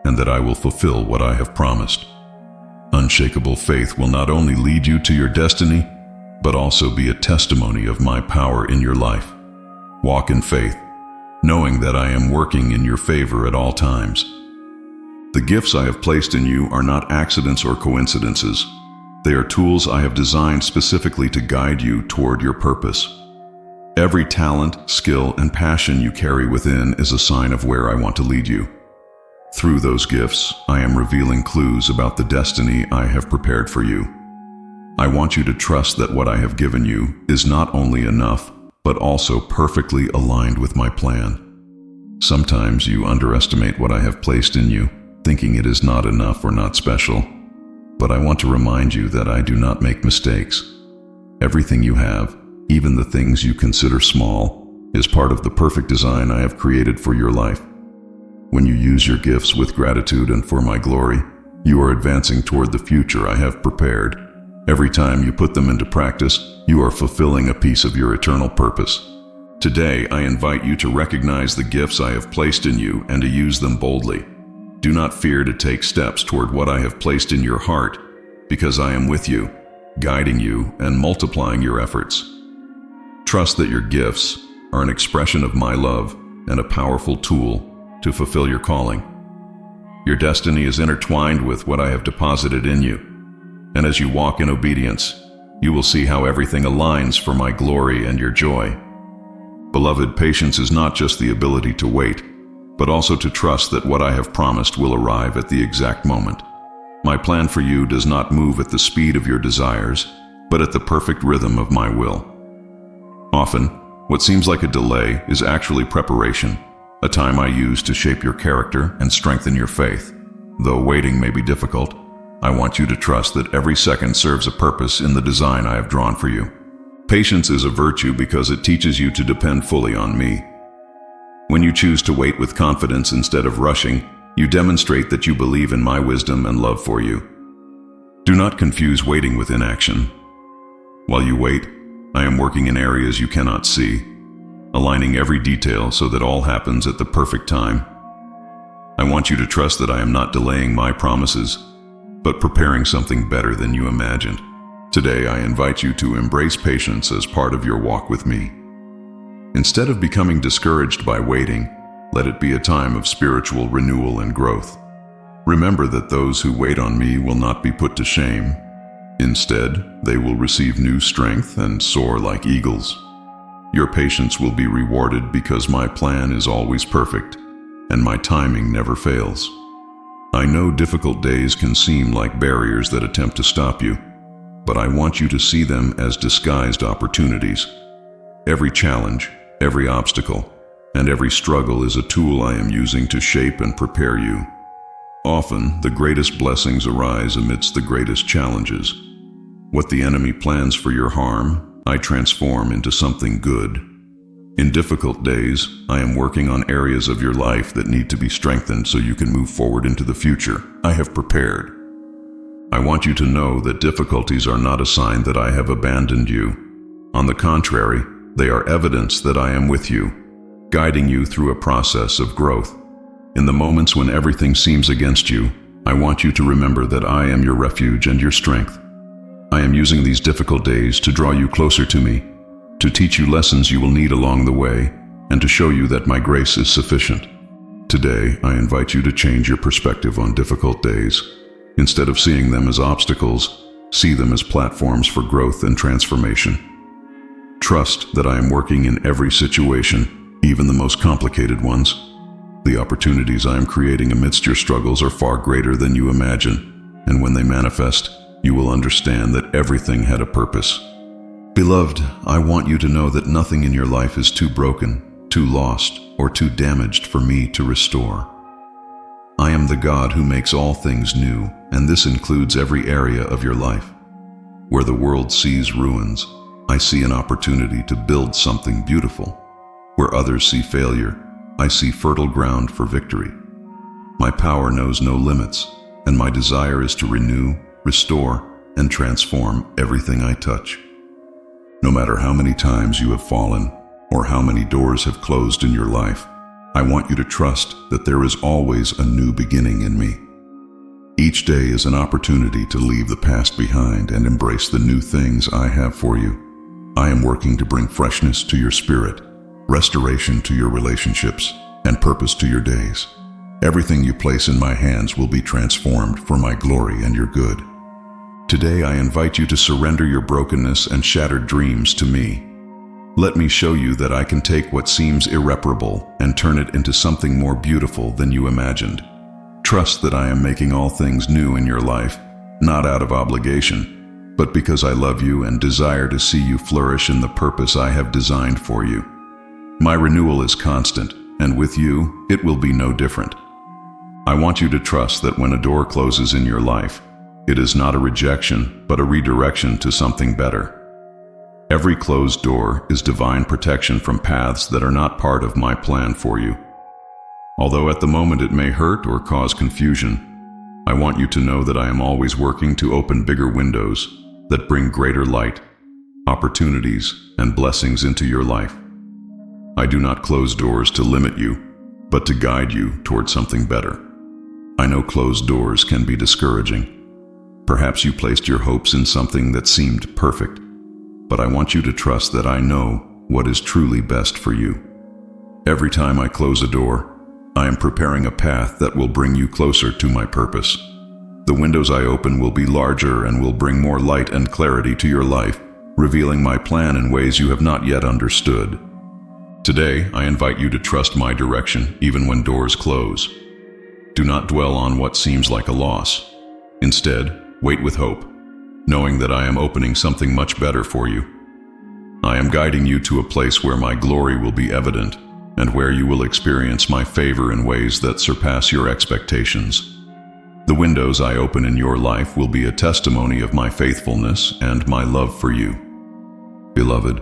and that I will fulfill what I have promised. Unshakable faith will not only lead you to your destiny, but also be a testimony of my power in your life. Walk in faith, knowing that I am working in your favor at all times. The gifts I have placed in you are not accidents or coincidences. They are tools I have designed specifically to guide you toward your purpose. Every talent, skill, and passion you carry within is a sign of where I want to lead you. Through those gifts, I am revealing clues about the destiny I have prepared for you. I want you to trust that what I have given you is not only enough, but also perfectly aligned with my plan. Sometimes you underestimate what I have placed in you, thinking it is not enough or not special. But I want to remind you that I do not make mistakes. Everything you have, even the things you consider small, is part of the perfect design I have created for your life. When you use your gifts with gratitude and for my glory, you are advancing toward the future I have prepared. Every time you put them into practice, you are fulfilling a piece of your eternal purpose. Today, I invite you to recognize the gifts I have placed in you and to use them boldly. Do not fear to take steps toward what I have placed in your heart, because I am with you, guiding you and multiplying your efforts. Trust that your gifts are an expression of my love and a powerful tool to fulfill your calling. Your destiny is intertwined with what I have deposited in you, and as you walk in obedience, you will see how everything aligns for my glory and your joy. Beloved, patience is not just the ability to wait, but also to trust that what I have promised will arrive at the exact moment. My plan for you does not move at the speed of your desires, but at the perfect rhythm of my will. Often, what seems like a delay is actually preparation, a time I use to shape your character and strengthen your faith. Though waiting may be difficult, I want you to trust that every second serves a purpose in the design I have drawn for you. Patience is a virtue because it teaches you to depend fully on me. When you choose to wait with confidence instead of rushing, you demonstrate that you believe in my wisdom and love for you. Do not confuse waiting with inaction. While you wait, I am working in areas you cannot see, aligning every detail so that all happens at the perfect time. I want you to trust that I am not delaying my promises, but preparing something better than you imagined. Today, I invite you to embrace patience as part of your walk with me. Instead of becoming discouraged by waiting, let it be a time of spiritual renewal and growth. Remember that those who wait on me will not be put to shame. Instead, they will receive new strength and soar like eagles. Your patience will be rewarded because my plan is always perfect, and my timing never fails. I know difficult days can seem like barriers that attempt to stop you, but I want you to see them as disguised opportunities. Every challenge, every obstacle, and every struggle is a tool I am using to shape and prepare you. Often, the greatest blessings arise amidst the greatest challenges. What the enemy plans for your harm, I transform into something good. In difficult days, I am working on areas of your life that need to be strengthened so you can move forward into the future I have prepared. I want you to know that difficulties are not a sign that I have abandoned you. On the contrary, they are evidence that I am with you, guiding you through a process of growth. In the moments when everything seems against you, I want you to remember that I am your refuge and your strength. I am using these difficult days to draw you closer to me, to teach you lessons you will need along the way, and to show you that my grace is sufficient. Today, I invite you to change your perspective on difficult days. Instead of seeing them as obstacles, see them as platforms for growth and transformation. Trust that I am working in every situation, even the most complicated ones. The opportunities I am creating amidst your struggles are far greater than you imagine, and when they manifest, you will understand that everything had a purpose. Beloved, I want you to know that nothing in your life is too broken, too lost, or too damaged for me to restore. I am the God who makes all things new, and this includes every area of your life. Where the world sees ruins, I see an opportunity to build something beautiful. Where others see failure, I see fertile ground for victory. My power knows no limits, and my desire is to renew, restore, and transform everything I touch. No matter how many times you have fallen, or how many doors have closed in your life, I want you to trust that there is always a new beginning in me. Each day is an opportunity to leave the past behind and embrace the new things I have for you. I am working to bring freshness to your spirit, restoration to your relationships, and purpose to your days. Everything you place in my hands will be transformed for my glory and your good. Today I invite you to surrender your brokenness and shattered dreams to me. Let me show you that I can take what seems irreparable and turn it into something more beautiful than you imagined. Trust that I am making all things new in your life, not out of obligation, but because I love you and desire to see you flourish in the purpose I have designed for you. My renewal is constant, and with you, it will be no different. I want you to trust that when a door closes in your life, it is not a rejection, but a redirection to something better. Every closed door is divine protection from paths that are not part of my plan for you. Although at the moment it may hurt or cause confusion, I want you to know that I am always working to open bigger windows that bring greater light, opportunities, and blessings into your life. I do not close doors to limit you, but to guide you toward something better. I know closed doors can be discouraging. Perhaps you placed your hopes in something that seemed perfect, but I want you to trust that I know what is truly best for you. Every time I close a door, I am preparing a path that will bring you closer to my purpose. The windows I open will be larger and will bring more light and clarity to your life, revealing my plan in ways you have not yet understood. Today, I invite you to trust my direction even when doors close. Do not dwell on what seems like a loss. Instead, wait with hope, knowing that I am opening something much better for you. I am guiding you to a place where my glory will be evident and where you will experience my favor in ways that surpass your expectations. The windows I open in your life will be a testimony of my faithfulness and my love for you. Beloved,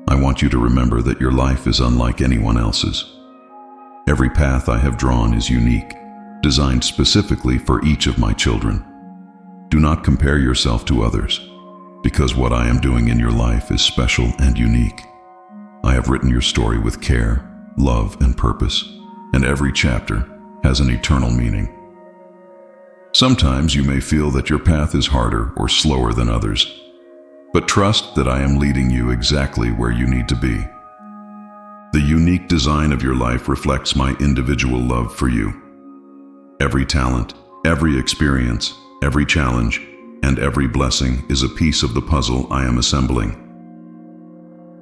I want you to remember that your life is unlike anyone else's. Every path I have drawn is unique, designed specifically for each of my children. Do not compare yourself to others, because what I am doing in your life is special and unique. I have written your story with care, love, and purpose, and every chapter has an eternal meaning. Sometimes you may feel that your path is harder or slower than others, but trust that I am leading you exactly where you need to be. The unique design of your life reflects my individual love for you. Every talent, every experience, every challenge, and every blessing is a piece of the puzzle I am assembling.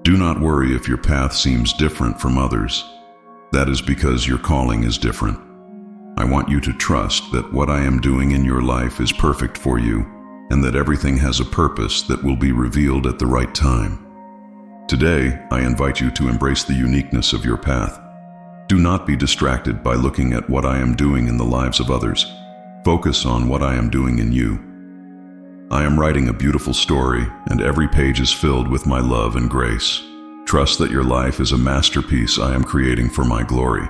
Do not worry if your path seems different from others. That is because your calling is different. I want you to trust that what I am doing in your life is perfect for you, and that everything has a purpose that will be revealed at the right time. Today, I invite you to embrace the uniqueness of your path. Do not be distracted by looking at what I am doing in the lives of others. Focus on what I am doing in you. I am writing a beautiful story, and every page is filled with my love and grace. Trust that your life is a masterpiece I am creating for my glory.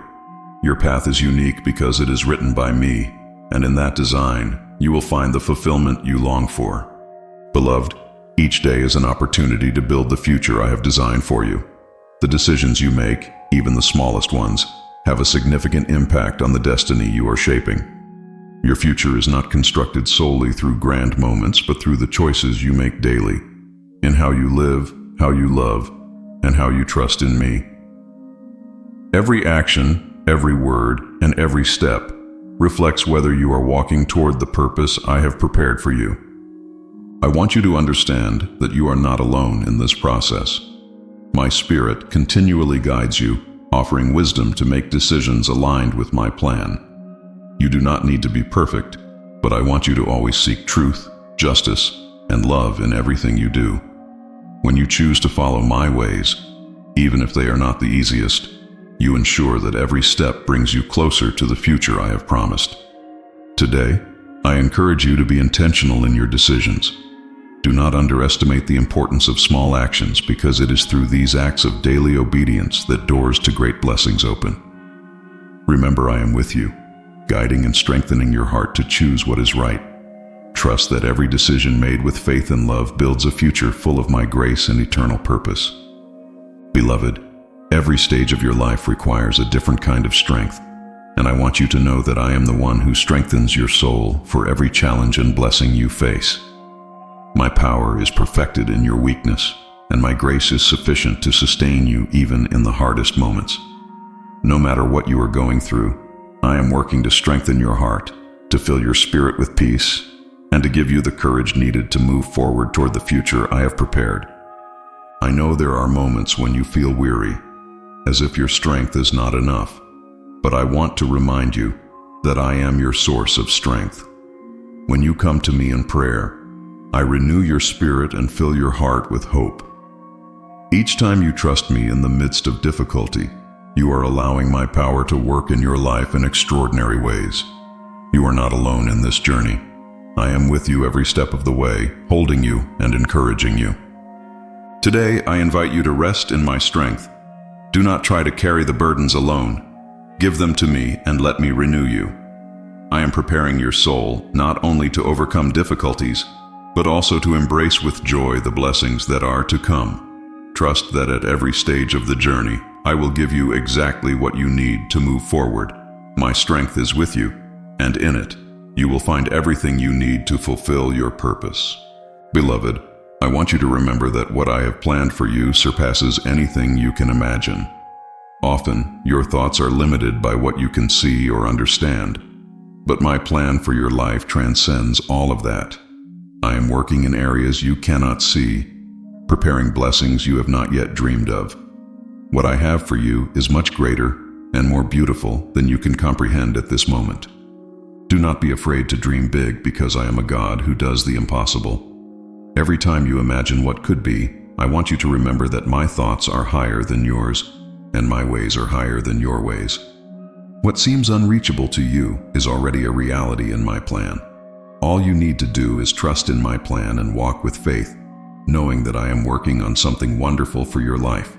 Your path is unique because it is written by me, and in that design, you will find the fulfillment you long for. Beloved, each day is an opportunity to build the future I have designed for you. The decisions you make, even the smallest ones, have a significant impact on the destiny you are shaping. Your future is not constructed solely through grand moments, but through the choices you make daily, in how you live, how you love, and how you trust in me. Every action, every word, and every step reflects whether you are walking toward the purpose I have prepared for you. I want you to understand that you are not alone in this process. My Spirit continually guides you, offering wisdom to make decisions aligned with my plan. You do not need to be perfect, but I want you to always seek truth, justice, and love in everything you do. When you choose to follow my ways, even if they are not the easiest, You ensure that every step brings you closer to the future I have promised. Today, I encourage you to be intentional in your decisions. Do not underestimate the importance of small actions, because it is through these acts of daily obedience that doors to great blessings open. Remember, I am with you, guiding and strengthening your heart to choose what is right. Trust that every decision made with faith and love builds a future full of my grace and eternal purpose. Beloved, every stage of your life requires a different kind of strength, and I want you to know that I am the one who strengthens your soul for every challenge and blessing you face. My power is perfected in your weakness, and my grace is sufficient to sustain you even in the hardest moments. No matter what you are going through, I am working to strengthen your heart, to fill your spirit with peace, and to give you the courage needed to move forward toward the future I have prepared. I know there are moments when you feel weary, as if your strength is not enough, but I want to remind you that I am your source of strength. When you come to me in prayer, I renew your spirit and fill your heart with hope. Each time you trust me in the midst of difficulty, you are allowing my power to work in your life in extraordinary ways. You are not alone in this journey. I am with you every step of the way, holding you and encouraging you. Today, I invite you to rest in my strength. Do not try to carry the burdens alone. Give them to me and let me renew you. I am preparing your soul not only to overcome difficulties, but also to embrace with joy the blessings that are to come. Trust that at every stage of the journey, I will give you exactly what you need to move forward. My strength is with you, and in it, you will find everything you need to fulfill your purpose. Beloved, I want you to remember that what I have planned for you surpasses anything you can imagine. Often, your thoughts are limited by what you can see or understand, but my plan for your life transcends all of that. I am working in areas you cannot see, preparing blessings you have not yet dreamed of. What I have for you is much greater and more beautiful than you can comprehend at this moment. Do not be afraid to dream big, because I am a God who does the impossible. Every time you imagine what could be, I want you to remember that my thoughts are higher than yours, and my ways are higher than your ways. What seems unreachable to you is already a reality in my plan. All you need to do is trust in my plan and walk with faith, knowing that I am working on something wonderful for your life.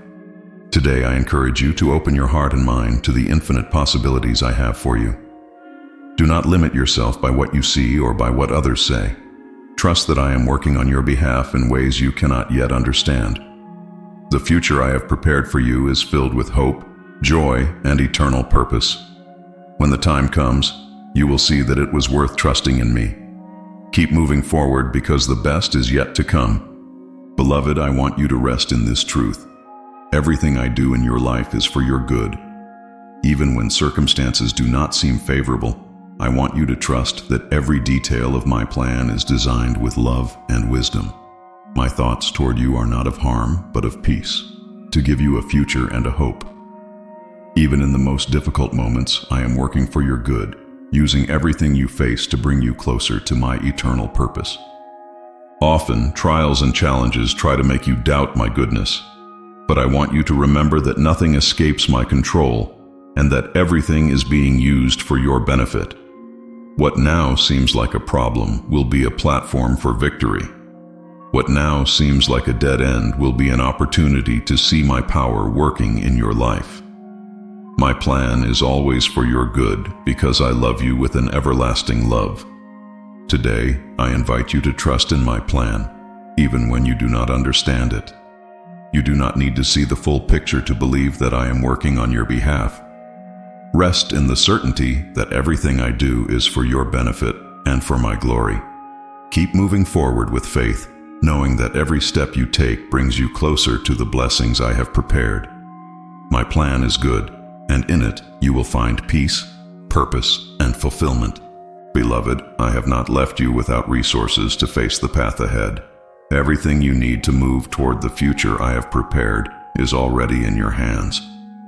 Today, I encourage you to open your heart and mind to the infinite possibilities I have for you. Do not limit yourself by what you see or by what others say. Trust that I am working on your behalf in ways you cannot yet understand. The future I have prepared for you is filled with hope, joy, and eternal purpose. When the time comes, you will see that it was worth trusting in me. Keep moving forward, because the best is yet to come. Beloved, I want you to rest in this truth. Everything I do in your life is for your good. Even when circumstances do not seem favorable, I want you to trust that every detail of my plan is designed with love and wisdom. My thoughts toward you are not of harm, but of peace, to give you a future and a hope. Even in the most difficult moments, I am working for your good, using everything you face to bring you closer to my eternal purpose. Often, trials and challenges try to make you doubt my goodness, but I want you to remember that nothing escapes my control, and that everything is being used for your benefit. What now seems like a problem will be a platform for victory. What now seems like a dead end will be an opportunity to see my power working in your life. My plan is always for your good, because I love you with an everlasting love. Today, I invite you to trust in my plan, even when you do not understand it. You do not need to see the full picture to believe that I am working on your behalf. Rest in the certainty that everything I do is for your benefit and for my glory. Keep moving forward with faith, knowing that every step you take brings you closer to the blessings I have prepared. My plan is good, and in it you will find peace, purpose, and fulfillment. Beloved, I have not left you without resources to face the path ahead. Everything you need to move toward the future I have prepared is already in your hands.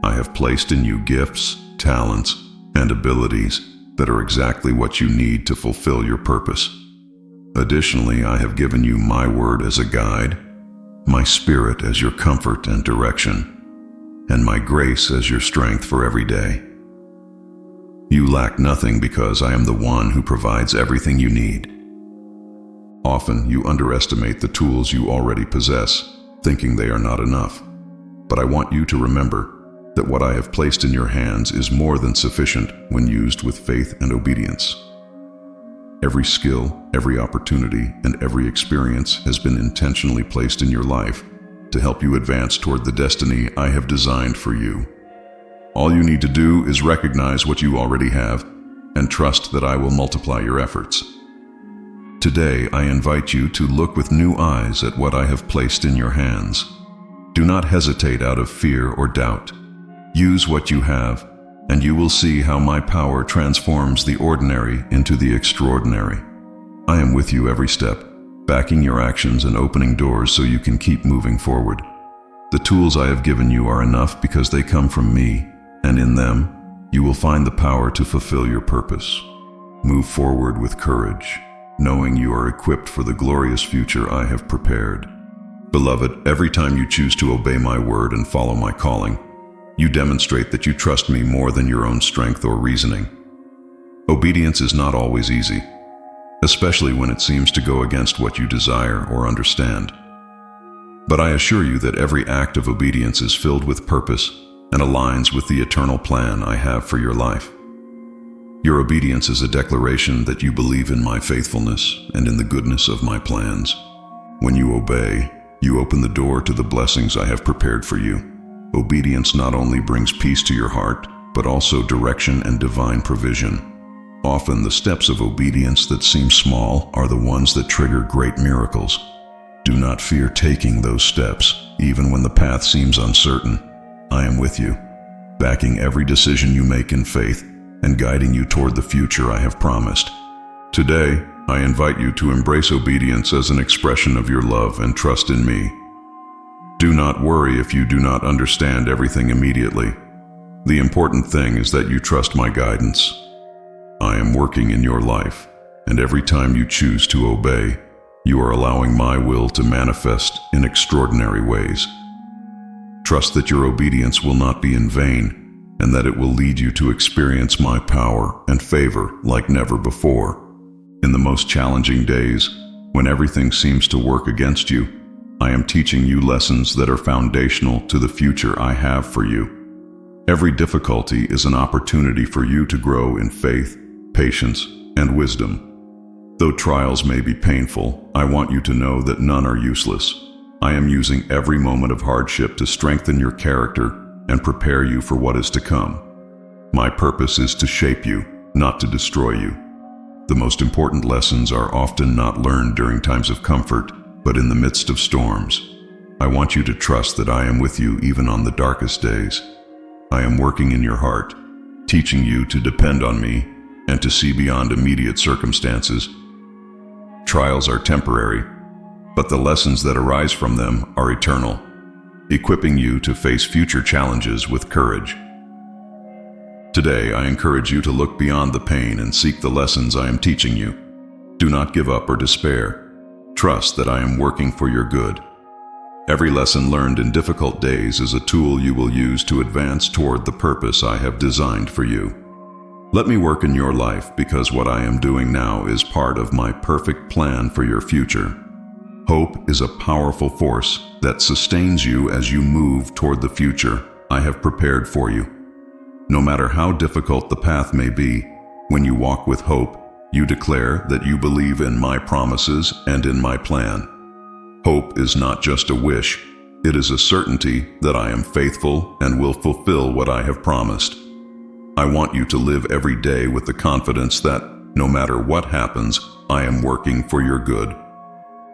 I have placed in you gifts, talents, and abilities that are exactly what you need to fulfill your purpose. Additionally, I have given you my word as a guide, my spirit as your comfort and direction, and my grace as your strength for every day. You lack nothing because I am the one who provides everything you need. Often you underestimate the tools you already possess, thinking they are not enough. But I want you to remember that what I have placed in your hands is more than sufficient when used with faith and obedience. Every skill, every opportunity, and every experience has been intentionally placed in your life to help you advance toward the destiny I have designed for you. All you need to do is recognize what you already have and trust that I will multiply your efforts. Today, I invite you to look with new eyes at what I have placed in your hands. Do not hesitate out of fear or doubt. Use what you have, and you will see how my power transforms the ordinary into the extraordinary. I am with you every step, backing your actions and opening doors so you can keep moving forward. The tools I have given you are enough because they come from me, and in them, you will find the power to fulfill your purpose. Move forward with courage, knowing you are equipped for the glorious future I have prepared. Beloved, every time you choose to obey my word and follow my calling, you demonstrate that you trust me more than your own strength or reasoning. Obedience is not always easy, especially when it seems to go against what you desire or understand. But I assure you that every act of obedience is filled with purpose and aligns with the eternal plan I have for your life. Your obedience is a declaration that you believe in my faithfulness and in the goodness of my plans. When you obey, you open the door to the blessings I have prepared for you. Obedience not only brings peace to your heart, but also direction and divine provision. Often the steps of obedience that seem small are the ones that trigger great miracles. Do not fear taking those steps, even when the path seems uncertain. I am with you, backing every decision you make in faith and guiding you toward the future I have promised. Today, I invite you to embrace obedience as an expression of your love and trust in me. Do not worry if you do not understand everything immediately. The important thing is that you trust my guidance. I am working in your life, and every time you choose to obey, you are allowing my will to manifest in extraordinary ways. Trust that your obedience will not be in vain, and that it will lead you to experience my power and favor like never before. In the most challenging days, when everything seems to work against you, I am teaching you lessons that are foundational to the future I have for you. Every difficulty is an opportunity for you to grow in faith, patience, and wisdom. Though trials may be painful, I want you to know that none are useless. I am using every moment of hardship to strengthen your character and prepare you for what is to come. My purpose is to shape you, not to destroy you. The most important lessons are often not learned during times of comfort, but in the midst of storms. I want you to trust that I am with you even on the darkest days. I am working in your heart, teaching you to depend on me and to see beyond immediate circumstances. Trials are temporary, but the lessons that arise from them are eternal, equipping you to face future challenges with courage. Today, I encourage you to look beyond the pain and seek the lessons I am teaching you. Do not give up or despair. Trust that I am working for your good. Every lesson learned in difficult days is a tool you will use to advance toward the purpose I have designed for you. Let me work in your life because what I am doing now is part of my perfect plan for your future. Hope is a powerful force that sustains you as you move toward the future I have prepared for you. No matter how difficult the path may be, when you walk with hope, you declare that you believe in my promises and in my plan. Hope is not just a wish, it is a certainty that I am faithful and will fulfill what I have promised. I want you to live every day with the confidence that, no matter what happens, I am working for your good.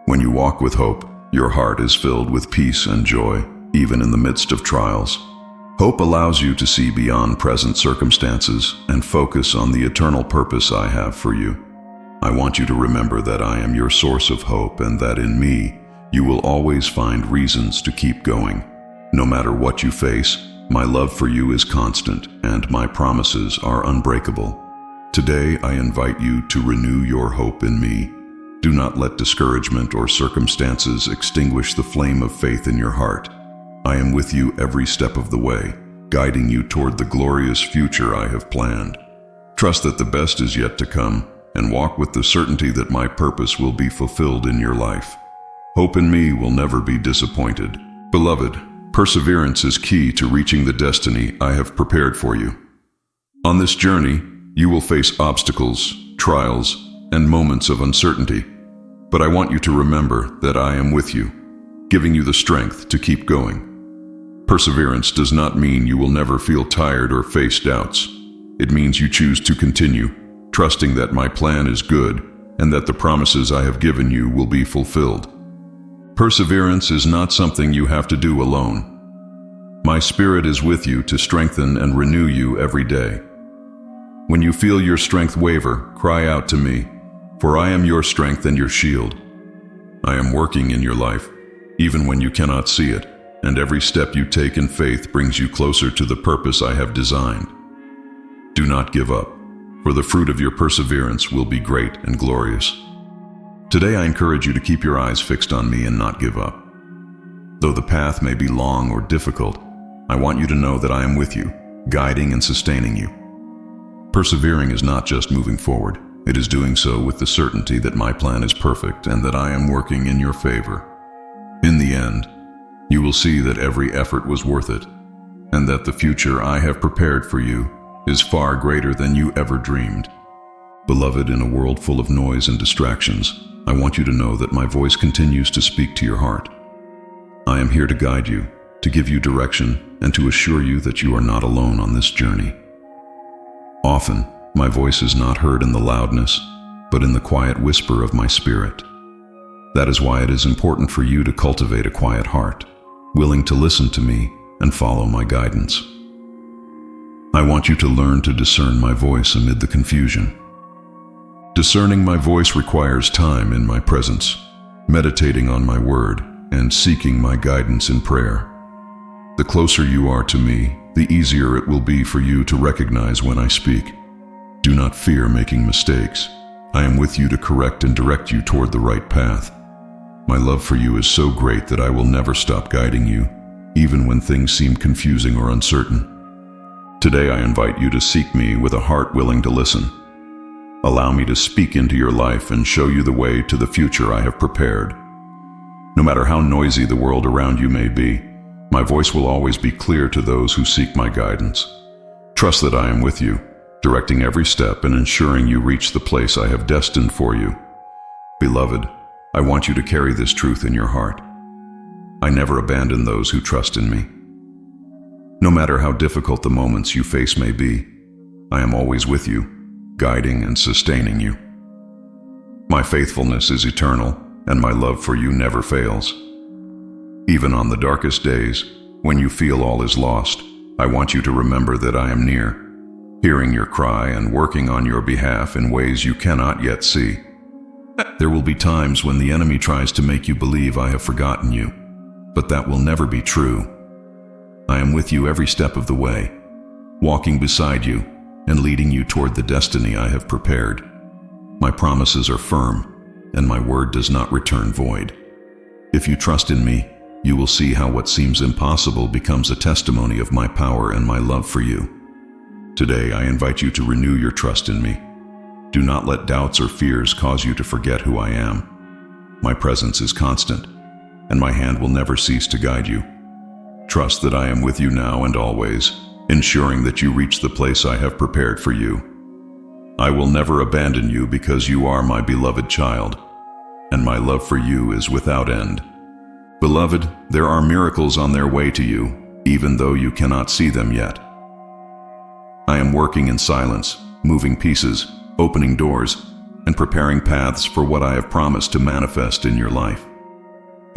When you walk with hope, your heart is filled with peace and joy, even in the midst of trials. Hope allows you to see beyond present circumstances and focus on the eternal purpose I have for you. I want you to remember that I am your source of hope and that in me, you will always find reasons to keep going. No matter what you face, my love for you is constant and my promises are unbreakable. Today, I invite you to renew your hope in me. Do not let discouragement or circumstances extinguish the flame of faith in your heart. I am with you every step of the way, guiding you toward the glorious future I have planned. Trust that the best is yet to come, and walk with the certainty that my purpose will be fulfilled in your life. Hope in me will never be disappointed. Beloved, perseverance is key to reaching the destiny I have prepared for you. On this journey, you will face obstacles, trials, and moments of uncertainty. But I want you to remember that I am with you, giving you the strength to keep going. Perseverance does not mean you will never feel tired or face doubts. It means you choose to continue, trusting that my plan is good and that the promises I have given you will be fulfilled. Perseverance is not something you have to do alone. My Spirit is with you to strengthen and renew you every day. When you feel your strength waver, cry out to me, for I am your strength and your shield. I am working in your life, even when you cannot see it, and every step you take in faith brings you closer to the purpose I have designed. Do not give up, for the fruit of your perseverance will be great and glorious. Today I encourage you to keep your eyes fixed on me and not give up. Though the path may be long or difficult, I want you to know that I am with you, guiding and sustaining you. Persevering is not just moving forward. It is doing so with the certainty that my plan is perfect and that I am working in your favor. In the end, you will see that every effort was worth it, and that the future I have prepared for you is far greater than you ever dreamed. Beloved, in a world full of noise and distractions, I want you to know that my voice continues to speak to your heart. I am here to guide you, to give you direction, and to assure you that you are not alone on this journey. Often, my voice is not heard in the loudness, but in the quiet whisper of my spirit. That is why it is important for you to cultivate a quiet heart, willing to listen to me and follow my guidance. I want you to learn to discern my voice amid the confusion. Discerning my voice requires time in my presence, meditating on my word, and seeking my guidance in prayer. The closer you are to me, the easier it will be for you to recognize when I speak. Do not fear making mistakes. I am with you to correct and direct you toward the right path. My love for you is so great that I will never stop guiding you, even when things seem confusing or uncertain. Today I invite you to seek me with a heart willing to listen. Allow me to speak into your life and show you the way to the future I have prepared. No matter how noisy the world around you may be, my voice will always be clear to those who seek my guidance. Trust that I am with you, directing every step and ensuring you reach the place I have destined for you. Beloved, I want you to carry this truth in your heart. I never abandon those who trust in me. No matter how difficult the moments you face may be, I am always with you, guiding and sustaining you. My faithfulness is eternal, and my love for you never fails. Even on the darkest days, when you feel all is lost, I want you to remember that I am near, hearing your cry and working on your behalf in ways you cannot yet see. There will be times when the enemy tries to make you believe I have forgotten you, but that will never be true. I am with you every step of the way, walking beside you and leading you toward the destiny I have prepared. My promises are firm, and my word does not return void. If you trust in me, you will see how what seems impossible becomes a testimony of my power and my love for you. Today, I invite you to renew your trust in me. Do not let doubts or fears cause you to forget who I am. My presence is constant, and my hand will never cease to guide you. Trust that I am with you now and always, ensuring that you reach the place I have prepared for you. I will never abandon you because you are my beloved child, and my love for you is without end. Beloved, there are miracles on their way to you, even though you cannot see them yet. I am working in silence, moving pieces, opening doors, and preparing paths for what I have promised to manifest in your life.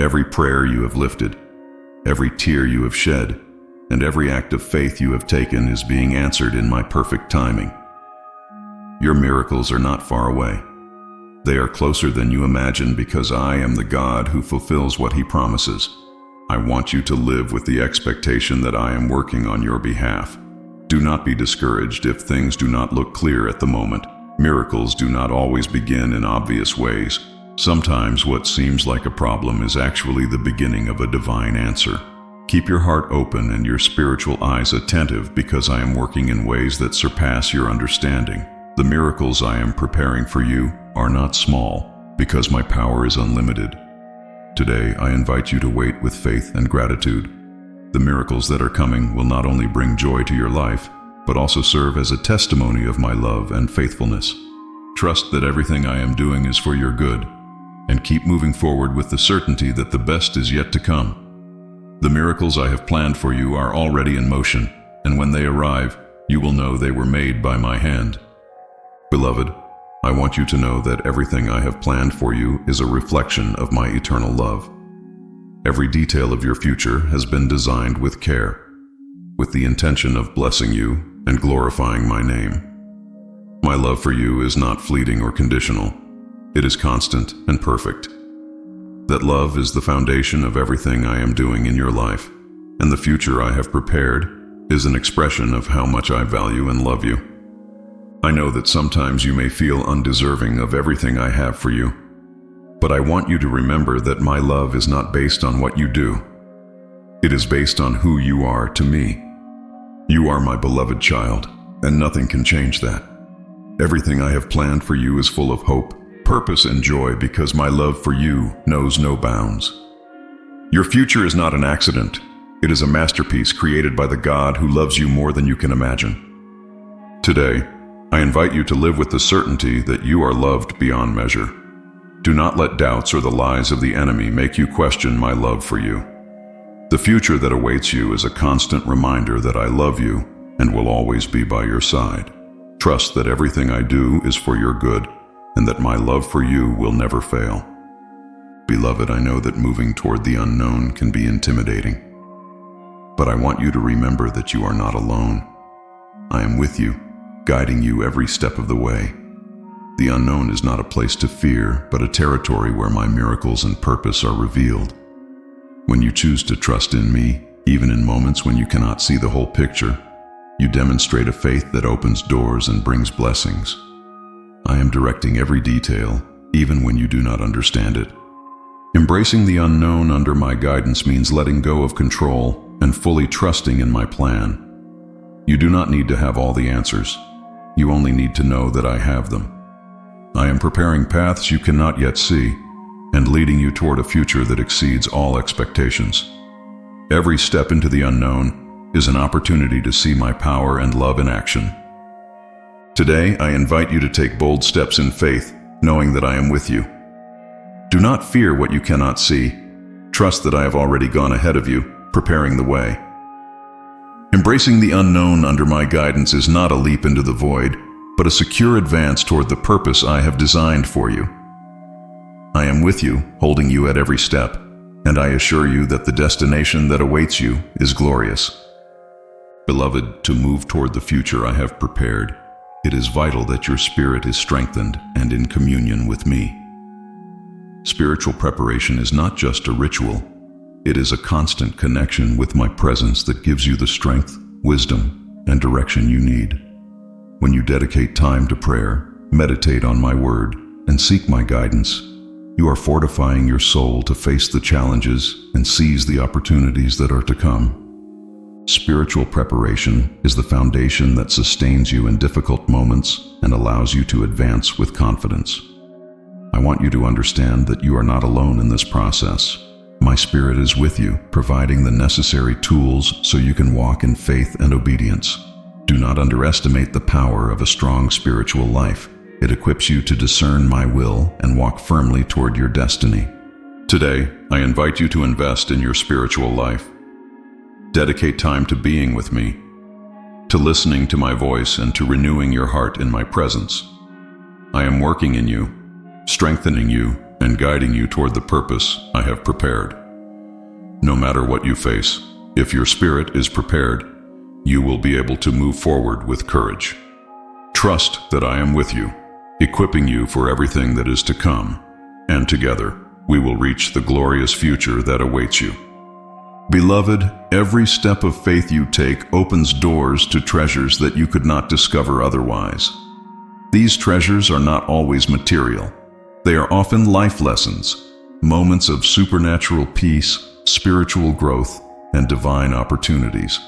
Every prayer you have lifted, every tear you have shed, and every act of faith you have taken is being answered in my perfect timing. Your miracles are not far away. They are closer than you imagine because I am the God who fulfills what He promises. I want you to live with the expectation that I am working on your behalf. Do not be discouraged if things do not look clear at the moment. Miracles do not always begin in obvious ways. Sometimes what seems like a problem is actually the beginning of a divine answer. Keep your heart open and your spiritual eyes attentive, because I am working in ways that surpass your understanding. The miracles I am preparing for you are not small, because my power is unlimited. Today, I invite you to wait with faith and gratitude. The miracles that are coming will not only bring joy to your life, but also serve as a testimony of my love and faithfulness. Trust that everything I am doing is for your good, and keep moving forward with the certainty that the best is yet to come. The miracles I have planned for you are already in motion, and when they arrive, you will know they were made by my hand. Beloved, I want you to know that everything I have planned for you is a reflection of my eternal love. Every detail of your future has been designed with care, with the intention of blessing you and glorifying my name. My love for you is not fleeting or conditional. It is constant and perfect. That love is the foundation of everything I am doing in your life, and the future I have prepared is an expression of how much I value and love you. I know that sometimes you may feel undeserving of everything I have for you, but I want you to remember that my love is not based on what you do. It is based on who you are to me. You are my beloved child, and nothing can change that. Everything I have planned for you is full of hope, purpose, and joy, because my love for you knows no bounds. Your future is not an accident. It is a masterpiece created by the God who loves you more than you can imagine. Today, I invite you to live with the certainty that you are loved beyond measure. Do not let doubts or the lies of the enemy make you question my love for you. The future that awaits you is a constant reminder that I love you and will always be by your side. Trust that everything I do is for your good, and that my love for you will never fail. Beloved, I know that moving toward the unknown can be intimidating, but I want you to remember that you are not alone. I am with you, guiding you every step of the way. The unknown is not a place to fear, but a territory where my miracles and purpose are revealed. When you choose to trust in me, even in moments when you cannot see the whole picture, you demonstrate a faith that opens doors and brings blessings. I am directing every detail, even when you do not understand it. Embracing the unknown under my guidance means letting go of control and fully trusting in my plan. You do not need to have all the answers. You only need to know that I have them. I am preparing paths you cannot yet see, and leading you toward a future that exceeds all expectations. Every step into the unknown is an opportunity to see my power and love in action. Today, I invite you to take bold steps in faith, knowing that I am with you. Do not fear what you cannot see. Trust that I have already gone ahead of you, preparing the way. Embracing the unknown under my guidance is not a leap into the void, but a secure advance toward the purpose I have designed for you. I am with you, holding you at every step, and I assure you that the destination that awaits you is glorious. Beloved, to move toward the future I have prepared, it is vital that your spirit is strengthened and in communion with me. Spiritual preparation is not just a ritual. It is a constant connection with my presence that gives you the strength, wisdom, and direction you need. When you dedicate time to prayer, meditate on my word, and seek my guidance, you are fortifying your soul to face the challenges and seize the opportunities that are to come. Spiritual preparation is the foundation that sustains you in difficult moments and allows you to advance with confidence. I want you to understand that you are not alone in this process. My Spirit is with you, providing the necessary tools so you can walk in faith and obedience. Do not underestimate the power of a strong spiritual life. It equips you to discern my will and walk firmly toward your destiny. Today, I invite you to invest in your spiritual life. Dedicate time to being with me, to listening to my voice, and to renewing your heart in my presence. I am working in you, strengthening you, and guiding you toward the purpose I have prepared. No matter what you face, if your spirit is prepared, you will be able to move forward with courage. Trust that I am with you, equipping you for everything that is to come, and together we will reach the glorious future that awaits you. Beloved, every step of faith you take opens doors to treasures that you could not discover otherwise. These treasures are not always material. They are often life lessons, moments of supernatural peace, spiritual growth, and divine opportunities.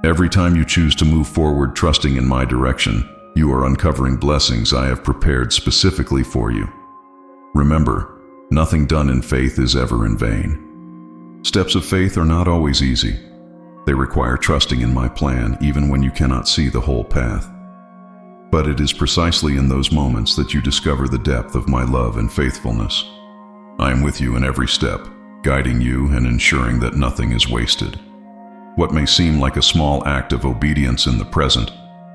Every time you choose to move forward trusting in my direction, you are uncovering blessings I have prepared specifically for you. Remember, nothing done in faith is ever in vain. Steps of faith are not always easy. They require trusting in my plan even when you cannot see the whole path. But it is precisely in those moments that you discover the depth of my love and faithfulness. I am with you in every step, guiding you and ensuring that nothing is wasted. What may seem like a small act of obedience in the present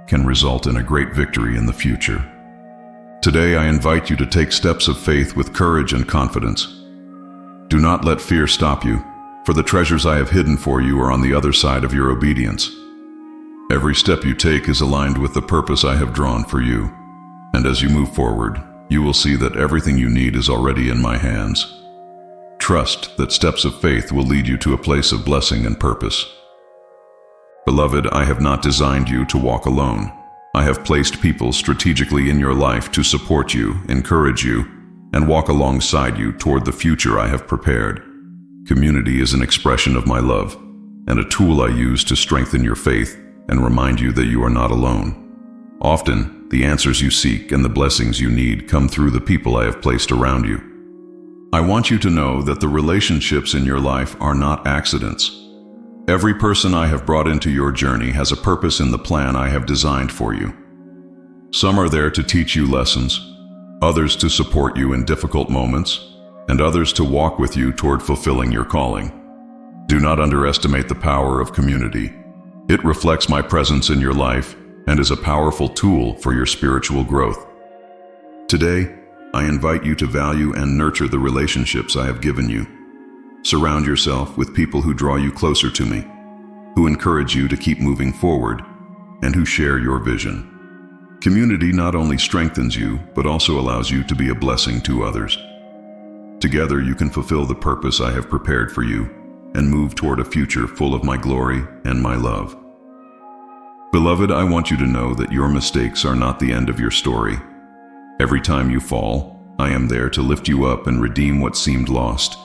can result in a great victory in the future. Today I invite you to take steps of faith with courage and confidence. Do not let fear stop you, for the treasures I have hidden for you are on the other side of your obedience. Every step you take is aligned with the purpose I have drawn for you, and as you move forward, you will see that everything you need is already in my hands. Trust that steps of faith will lead you to a place of blessing and purpose. Beloved, I have not designed you to walk alone. I have placed people strategically in your life to support you, encourage you, and walk alongside you toward the future I have prepared. Community is an expression of my love, and a tool I use to strengthen your faith and remind you that you are not alone. Often, the answers you seek and the blessings you need come through the people I have placed around you. I want you to know that the relationships in your life are not accidents. Every person I have brought into your journey has a purpose in the plan I have designed for you. Some are there to teach you lessons, others to support you in difficult moments, and others to walk with you toward fulfilling your calling. Do not underestimate the power of community. It reflects my presence in your life and is a powerful tool for your spiritual growth. Today, I invite you to value and nurture the relationships I have given you. Surround yourself with people who draw you closer to me, who encourage you to keep moving forward, and who share your vision. Community not only strengthens you, but also allows you to be a blessing to others. Together you can fulfill the purpose I have prepared for you and move toward a future full of my glory and my love. Beloved, I want you to know that your mistakes are not the end of your story. Every time you fall, I am there to lift you up and redeem what seemed lost.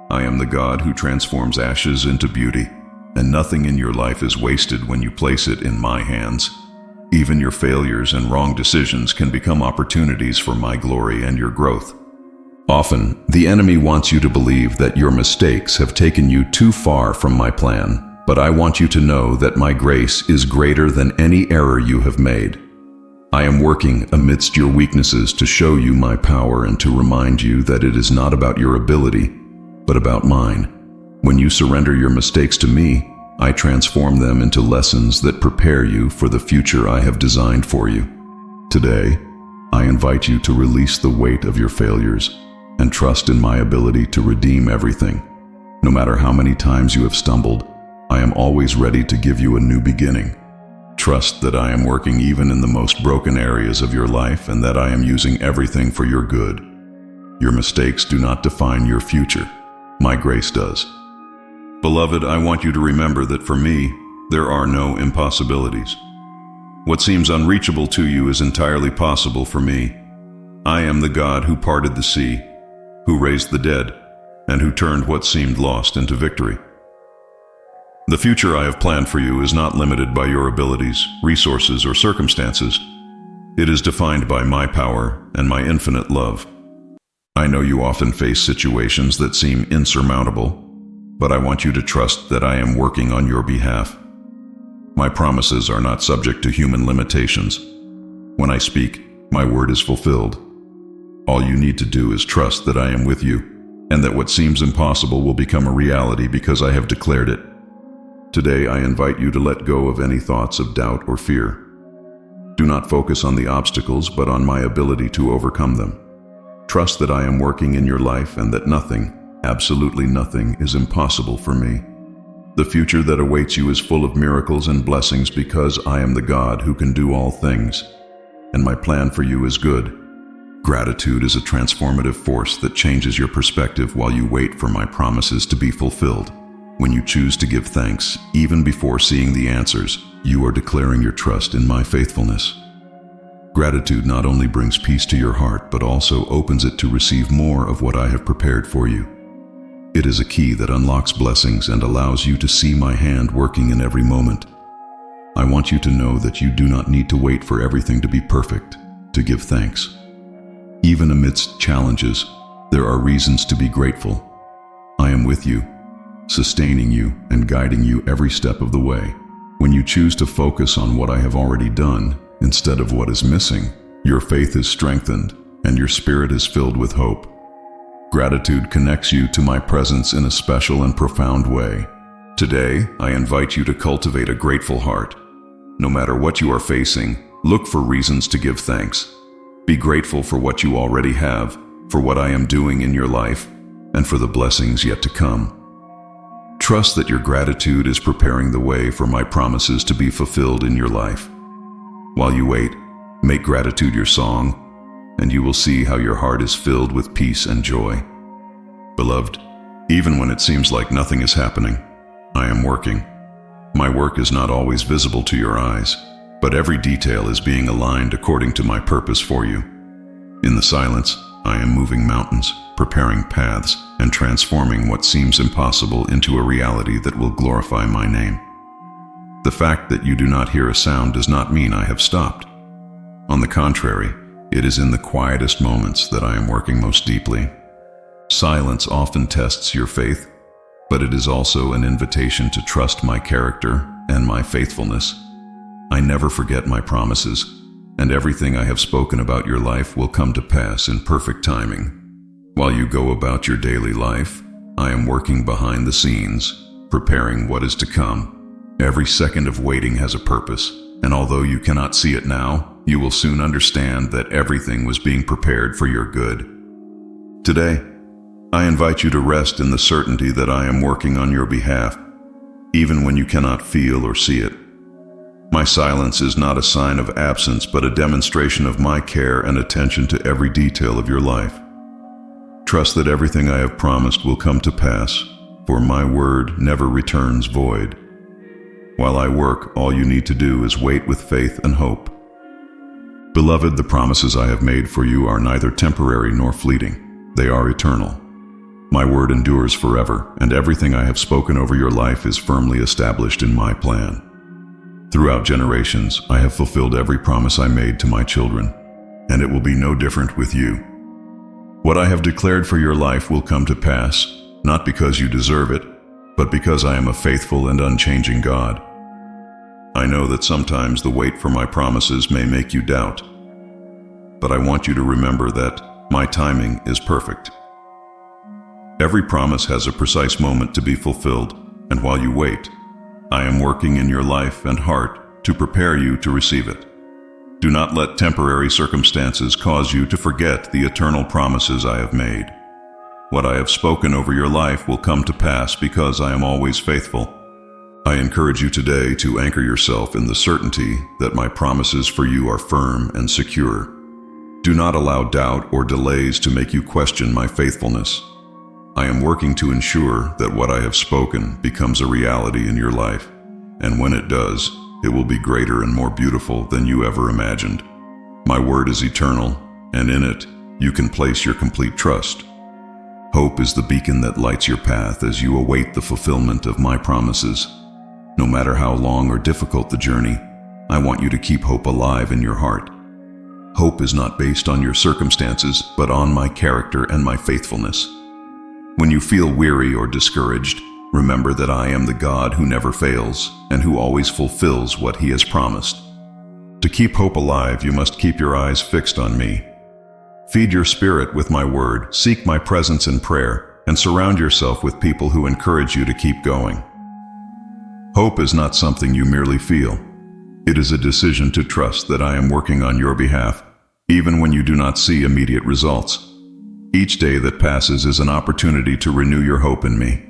I am the God who transforms ashes into beauty, and nothing in your life is wasted when you place it in my hands. Even your failures and wrong decisions can become opportunities for my glory and your growth. Often, the enemy wants you to believe that your mistakes have taken you too far from my plan, but I want you to know that my grace is greater than any error you have made. I am working amidst your weaknesses to show you my power and to remind you that it is not about your ability, but about mine. When you surrender your mistakes to me, I transform them into lessons that prepare you for the future I have designed for you. Today, I invite you to release the weight of your failures and trust in my ability to redeem everything. No matter how many times you have stumbled, I am always ready to give you a new beginning. Trust that I am working even in the most broken areas of your life and that I am using everything for your good. Your mistakes do not define your future. My grace does. Beloved, I want you to remember that for me, there are no impossibilities. What seems unreachable to you is entirely possible for me. I am the God who parted the sea, who raised the dead, and who turned what seemed lost into victory. The future I have planned for you is not limited by your abilities, resources, or circumstances. It is defined by my power and my infinite love. I know you often face situations that seem insurmountable, but I want you to trust that I am working on your behalf. My promises are not subject to human limitations. When I speak, my word is fulfilled. All you need to do is trust that I am with you, and that what seems impossible will become a reality because I have declared it. Today, I invite you to let go of any thoughts of doubt or fear. Do not focus on the obstacles, but on my ability to overcome them. Trust that I am working in your life and that nothing, absolutely nothing, is impossible for me. The future that awaits you is full of miracles and blessings because I am the God who can do all things, and my plan for you is good. Gratitude is a transformative force that changes your perspective while you wait for my promises to be fulfilled. When you choose to give thanks, even before seeing the answers, you are declaring your trust in my faithfulness. Gratitude not only brings peace to your heart, but also opens it to receive more of what I have prepared for you. It is a key that unlocks blessings and allows you to see my hand working in every moment. I want you to know that you do not need to wait for everything to be perfect to give thanks. Even amidst challenges, there are reasons to be grateful. I am with you, sustaining you and guiding you every step of the way. When you choose to focus on what I have already done instead of what is missing, your faith is strengthened and your spirit is filled with hope. Gratitude connects you to my presence in a special and profound way. Today, I invite you to cultivate a grateful heart. No matter what you are facing, look for reasons to give thanks. Be grateful for what you already have, for what I am doing in your life, and for the blessings yet to come. Trust that your gratitude is preparing the way for my promises to be fulfilled in your life. While you wait, make gratitude your song, and you will see how your heart is filled with peace and joy. Beloved, even when it seems like nothing is happening, I am working. My work is not always visible to your eyes, but every detail is being aligned according to my purpose for you. In the silence, I am moving mountains, preparing paths, and transforming what seems impossible into a reality that will glorify my name. The fact that you do not hear a sound does not mean I have stopped. On the contrary, it is in the quietest moments that I am working most deeply. Silence often tests your faith, but it is also an invitation to trust my character and my faithfulness. I never forget my promises, and everything I have spoken about your life will come to pass in perfect timing. While you go about your daily life, I am working behind the scenes, preparing what is to come. Every second of waiting has a purpose, and although you cannot see it now, you will soon understand that everything was being prepared for your good. Today, I invite you to rest in the certainty that I am working on your behalf, even when you cannot feel or see it. My silence is not a sign of absence, but a demonstration of my care and attention to every detail of your life. Trust that everything I have promised will come to pass, for my word never returns void. While I work, all you need to do is wait with faith and hope. Beloved, the promises I have made for you are neither temporary nor fleeting. They are eternal. My word endures forever, and everything I have spoken over your life is firmly established in my plan. Throughout generations, I have fulfilled every promise I made to my children, and it will be no different with you. What I have declared for your life will come to pass, not because you deserve it, but because I am a faithful and unchanging God. I know that sometimes the wait for my promises may make you doubt, but I want you to remember that my timing is perfect. Every promise has a precise moment to be fulfilled, and while you wait, I am working in your life and heart to prepare you to receive it. Do not let temporary circumstances cause you to forget the eternal promises I have made. What I have spoken over your life will come to pass because I am always faithful. I encourage you today to anchor yourself in the certainty that my promises for you are firm and secure. Do not allow doubt or delays to make you question my faithfulness. I am working to ensure that what I have spoken becomes a reality in your life, and when it does, it will be greater and more beautiful than you ever imagined. My word is eternal, and in it, you can place your complete trust. Hope is the beacon that lights your path as you await the fulfillment of my promises. No matter how long or difficult the journey, I want you to keep hope alive in your heart. Hope is not based on your circumstances, but on my character and my faithfulness. When you feel weary or discouraged, remember that I am the God who never fails and who always fulfills what He has promised. To keep hope alive, you must keep your eyes fixed on me. Feed your spirit with my word, seek my presence in prayer, and surround yourself with people who encourage you to keep going. Hope is not something you merely feel. It is a decision to trust that I am working on your behalf, even when you do not see immediate results. Each day that passes is an opportunity to renew your hope in me.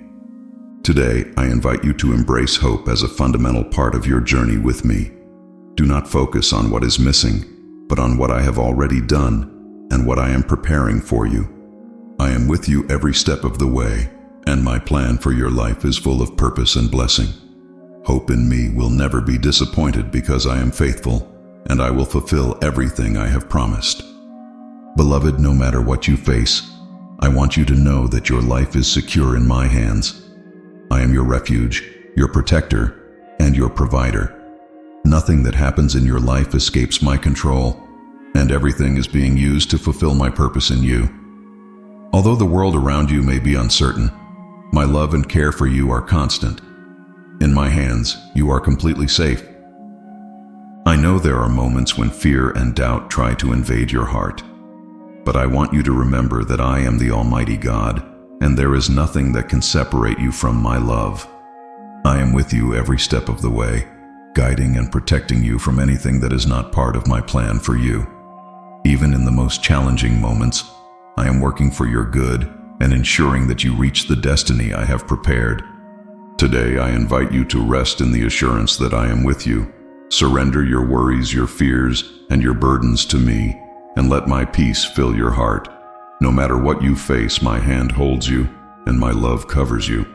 Today, I invite you to embrace hope as a fundamental part of your journey with me. Do not focus on what is missing, but on what I have already done and what I am preparing for you. I am with you every step of the way, and my plan for your life is full of purpose and blessing. Hope in me will never be disappointed because I am faithful, and I will fulfill everything I have promised. Beloved, no matter what you face, I want you to know that your life is secure in my hands. I am your refuge, your protector, and your provider. Nothing that happens in your life escapes my control, and everything is being used to fulfill my purpose in you. Although the world around you may be uncertain, my love and care for you are constant. In my hands, you are completely safe. I know there are moments when fear and doubt try to invade your heart, but I want you to remember that I am the Almighty God, and there is nothing that can separate you from my love. I am with you every step of the way, guiding and protecting you from anything that is not part of my plan for you. Even in the most challenging moments, I am working for your good and ensuring that you reach the destiny I have prepared. Today, I invite you to rest in the assurance that I am with you. Surrender your worries, your fears, and your burdens to me, and let my peace fill your heart. No matter what you face, my hand holds you, and my love covers you.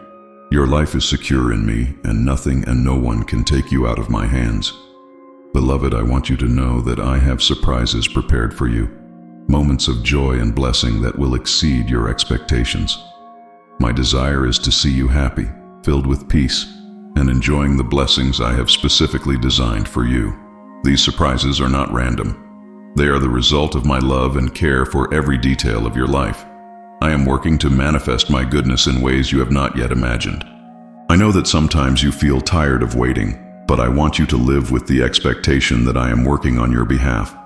Your life is secure in me, and nothing and no one can take you out of my hands. Beloved, I want you to know that I have surprises prepared for you, moments of joy and blessing that will exceed your expectations. My desire is to see you happy, filled with peace, and enjoying the blessings I have specifically designed for you. These surprises are not random. They are the result of my love and care for every detail of your life. I am working to manifest my goodness in ways you have not yet imagined. I know that sometimes you feel tired of waiting, but I want you to live with the expectation that I am working on your behalf.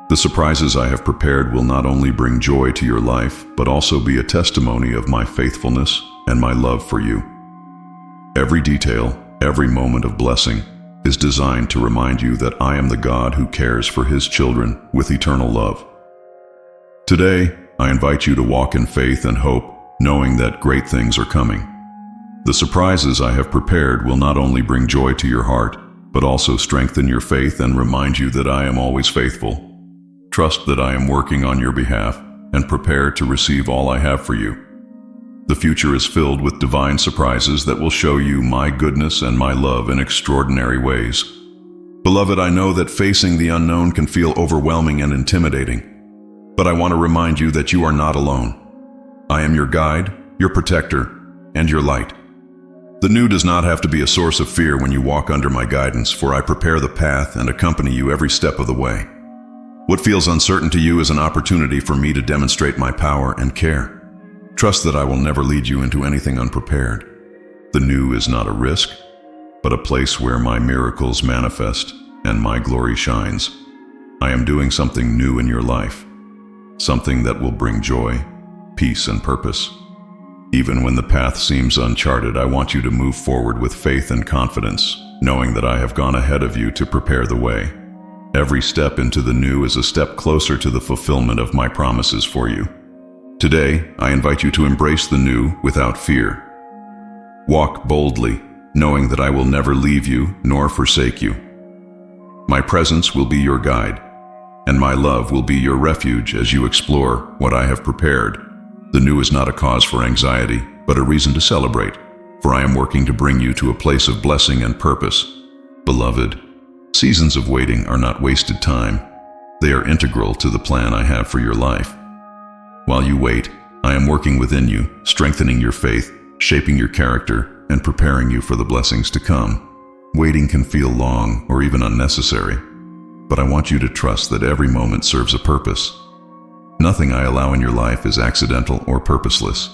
The surprises I have prepared will not only bring joy to your life, but also be a testimony of my faithfulness and my love for you. Every detail, every moment of blessing is designed to remind you that I am the God who cares for His children with eternal love. Today, I invite you to walk in faith and hope, knowing that great things are coming. The surprises I have prepared will not only bring joy to your heart, but also strengthen your faith and remind you that I am always faithful. Trust that I am working on your behalf and prepare to receive all I have for you. The future is filled with divine surprises that will show you my goodness and my love in extraordinary ways. Beloved, I know that facing the unknown can feel overwhelming and intimidating, but I want to remind you that you are not alone. I am your guide, your protector, and your light. The new does not have to be a source of fear when you walk under my guidance, for I prepare the path and accompany you every step of the way. What feels uncertain to you is an opportunity for me to demonstrate my power and care. Trust that I will never lead you into anything unprepared. The new is not a risk, but a place where my miracles manifest and my glory shines. I am doing something new in your life, something that will bring joy, peace, and purpose. Even when the path seems uncharted, I want you to move forward with faith and confidence, knowing that I have gone ahead of you to prepare the way. Every step into the new is a step closer to the fulfillment of my promises for you. Today, I invite you to embrace the new without fear. Walk boldly, knowing that I will never leave you nor forsake you. My presence will be your guide, and my love will be your refuge as you explore what I have prepared. The new is not a cause for anxiety, but a reason to celebrate, for I am working to bring you to a place of blessing and purpose. Beloved, seasons of waiting are not wasted time. They are integral to the plan I have for your life. While you wait, I am working within you, strengthening your faith, shaping your character, and preparing you for the blessings to come. Waiting can feel long or even unnecessary, but I want you to trust that every moment serves a purpose. Nothing I allow in your life is accidental or purposeless.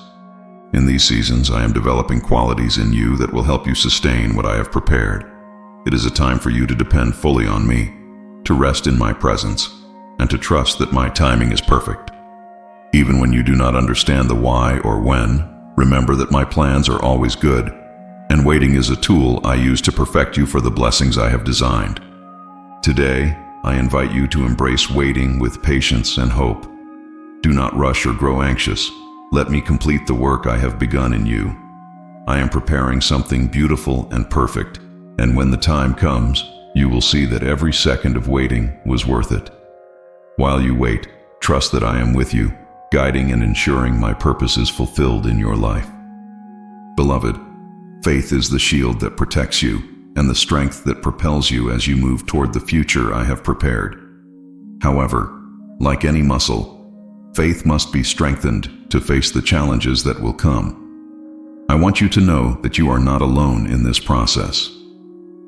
In these seasons, I am developing qualities in you that will help you sustain what I have prepared. It is a time for you to depend fully on me, to rest in my presence, and to trust that my timing is perfect. Even when you do not understand the why or when, remember that my plans are always good, and waiting is a tool I use to perfect you for the blessings I have designed. Today, I invite you to embrace waiting with patience and hope. Do not rush or grow anxious. Let me complete the work I have begun in you. I am preparing something beautiful and perfect, and when the time comes, you will see that every second of waiting was worth it. While you wait, trust that I am with you, guiding and ensuring my purpose is fulfilled in your life. Beloved, faith is the shield that protects you and the strength that propels you as you move toward the future I have prepared. However, like any muscle, faith must be strengthened to face the challenges that will come. I want you to know that you are not alone in this process.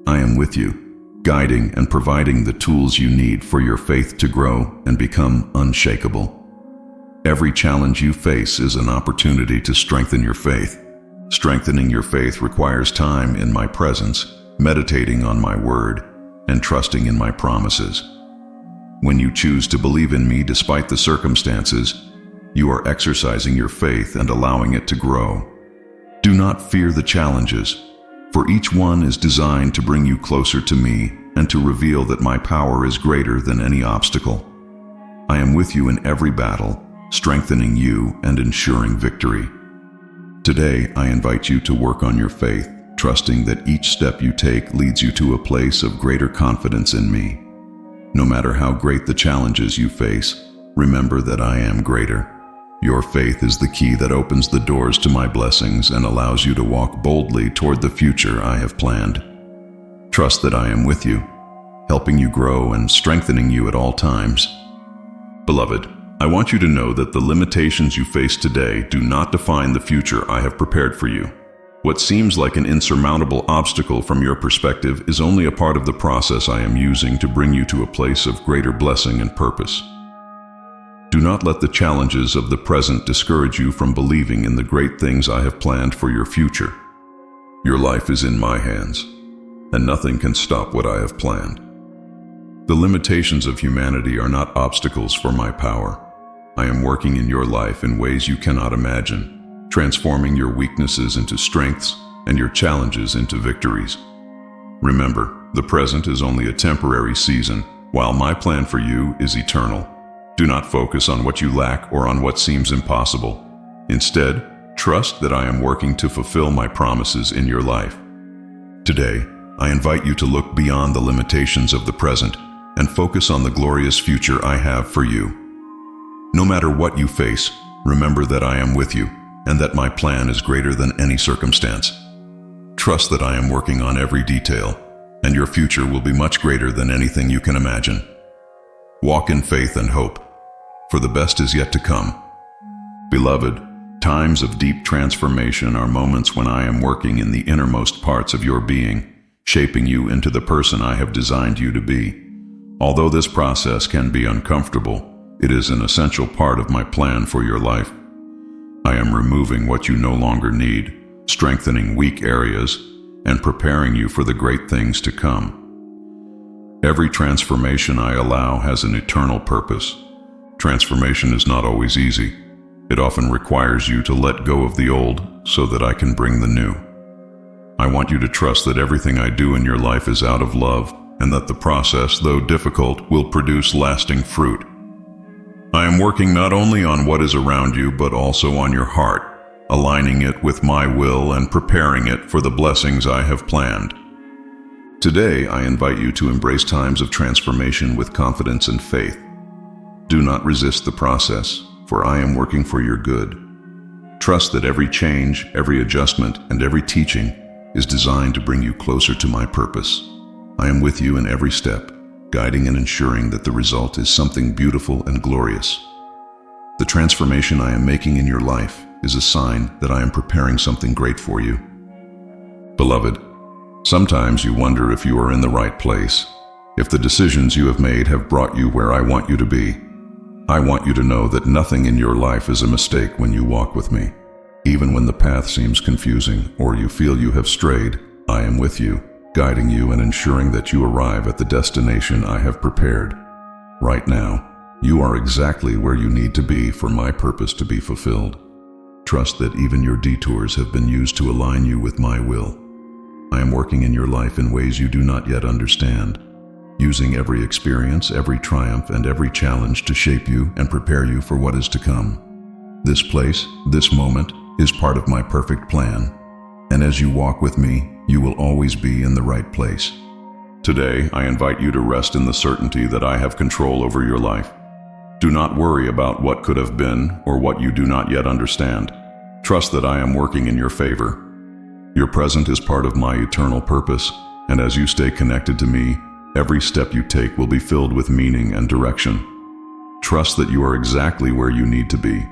I am with you, guiding and providing the tools you need for your faith to grow and become unshakable. Every challenge you face is an opportunity to strengthen your faith. Strengthening your faith requires time in my presence, meditating on my word, and trusting in my promises. When you choose to believe in me despite the circumstances, you are exercising your faith and allowing it to grow. Do not fear the challenges, for each one is designed to bring you closer to me and to reveal that my power is greater than any obstacle. I am with you in every battle, strengthening you and ensuring victory. Today, I invite you to work on your faith, trusting that each step you take leads you to a place of greater confidence in me. No matter how great the challenges you face, remember that I am greater. Your faith is the key that opens the doors to my blessings and allows you to walk boldly toward the future I have planned. Trust that I am with you, helping you grow and strengthening you at all times. Beloved, I want you to know that the limitations you face today do not define the future I have prepared for you. What seems like an insurmountable obstacle from your perspective is only a part of the process I am using to bring you to a place of greater blessing and purpose. Do not let the challenges of the present discourage you from believing in the great things I have planned for your future. Your life is in my hands, and nothing can stop what I have planned. The limitations of humanity are not obstacles for my power. I am working in your life in ways you cannot imagine, transforming your weaknesses into strengths and your challenges into victories. Remember, the present is only a temporary season, while my plan for you is eternal. Do not focus on what you lack or on what seems impossible. Instead, trust that I am working to fulfill my promises in your life. Today, I invite you to look beyond the limitations of the present and focus on the glorious future I have for you. No matter what you face, remember that I am with you and that my plan is greater than any circumstance. Trust that I am working on every detail, and your future will be much greater than anything you can imagine. Walk in faith and hope, for the best is yet to come. Beloved, times of deep transformation are moments when I am working in the innermost parts of your being, shaping you into the person I have designed you to be. Although this process can be uncomfortable, it is an essential part of my plan for your life. I am removing what you no longer need, strengthening weak areas, and preparing you for the great things to come. Every transformation I allow has an eternal purpose. Transformation is not always easy. It often requires you to let go of the old so that I can bring the new. I want you to trust that everything I do in your life is out of love, and that the process, though difficult, will produce lasting fruit. I am working not only on what is around you, but also on your heart, aligning it with my will and preparing it for the blessings I have planned. Today, I invite you to embrace times of transformation with confidence and faith. Do not resist the process, for I am working for your good. Trust that every change, every adjustment, and every teaching is designed to bring you closer to my purpose. I am with you in every step, guiding and ensuring that the result is something beautiful and glorious. The transformation I am making in your life is a sign that I am preparing something great for you. Beloved, sometimes you wonder if you are in the right place, if the decisions you have made have brought you where I want you to be. I want you to know that nothing in your life is a mistake when you walk with me. Even when the path seems confusing or you feel you have strayed, I am with you, guiding you and ensuring that you arrive at the destination I have prepared. Right now, you are exactly where you need to be for my purpose to be fulfilled. Trust that even your detours have been used to align you with my will. I am working in your life in ways you do not yet understand, using every experience, every triumph, and every challenge to shape you and prepare you for what is to come. This place, this moment, is part of my perfect plan, and as you walk with me, you will always be in the right place. Today, I invite you to rest in the certainty that I have control over your life. Do not worry about what could have been or what you do not yet understand. Trust that I am working in your favor. Your present is part of my eternal purpose, and as you stay connected to me, every step you take will be filled with meaning and direction. Trust that you are exactly where you need to be,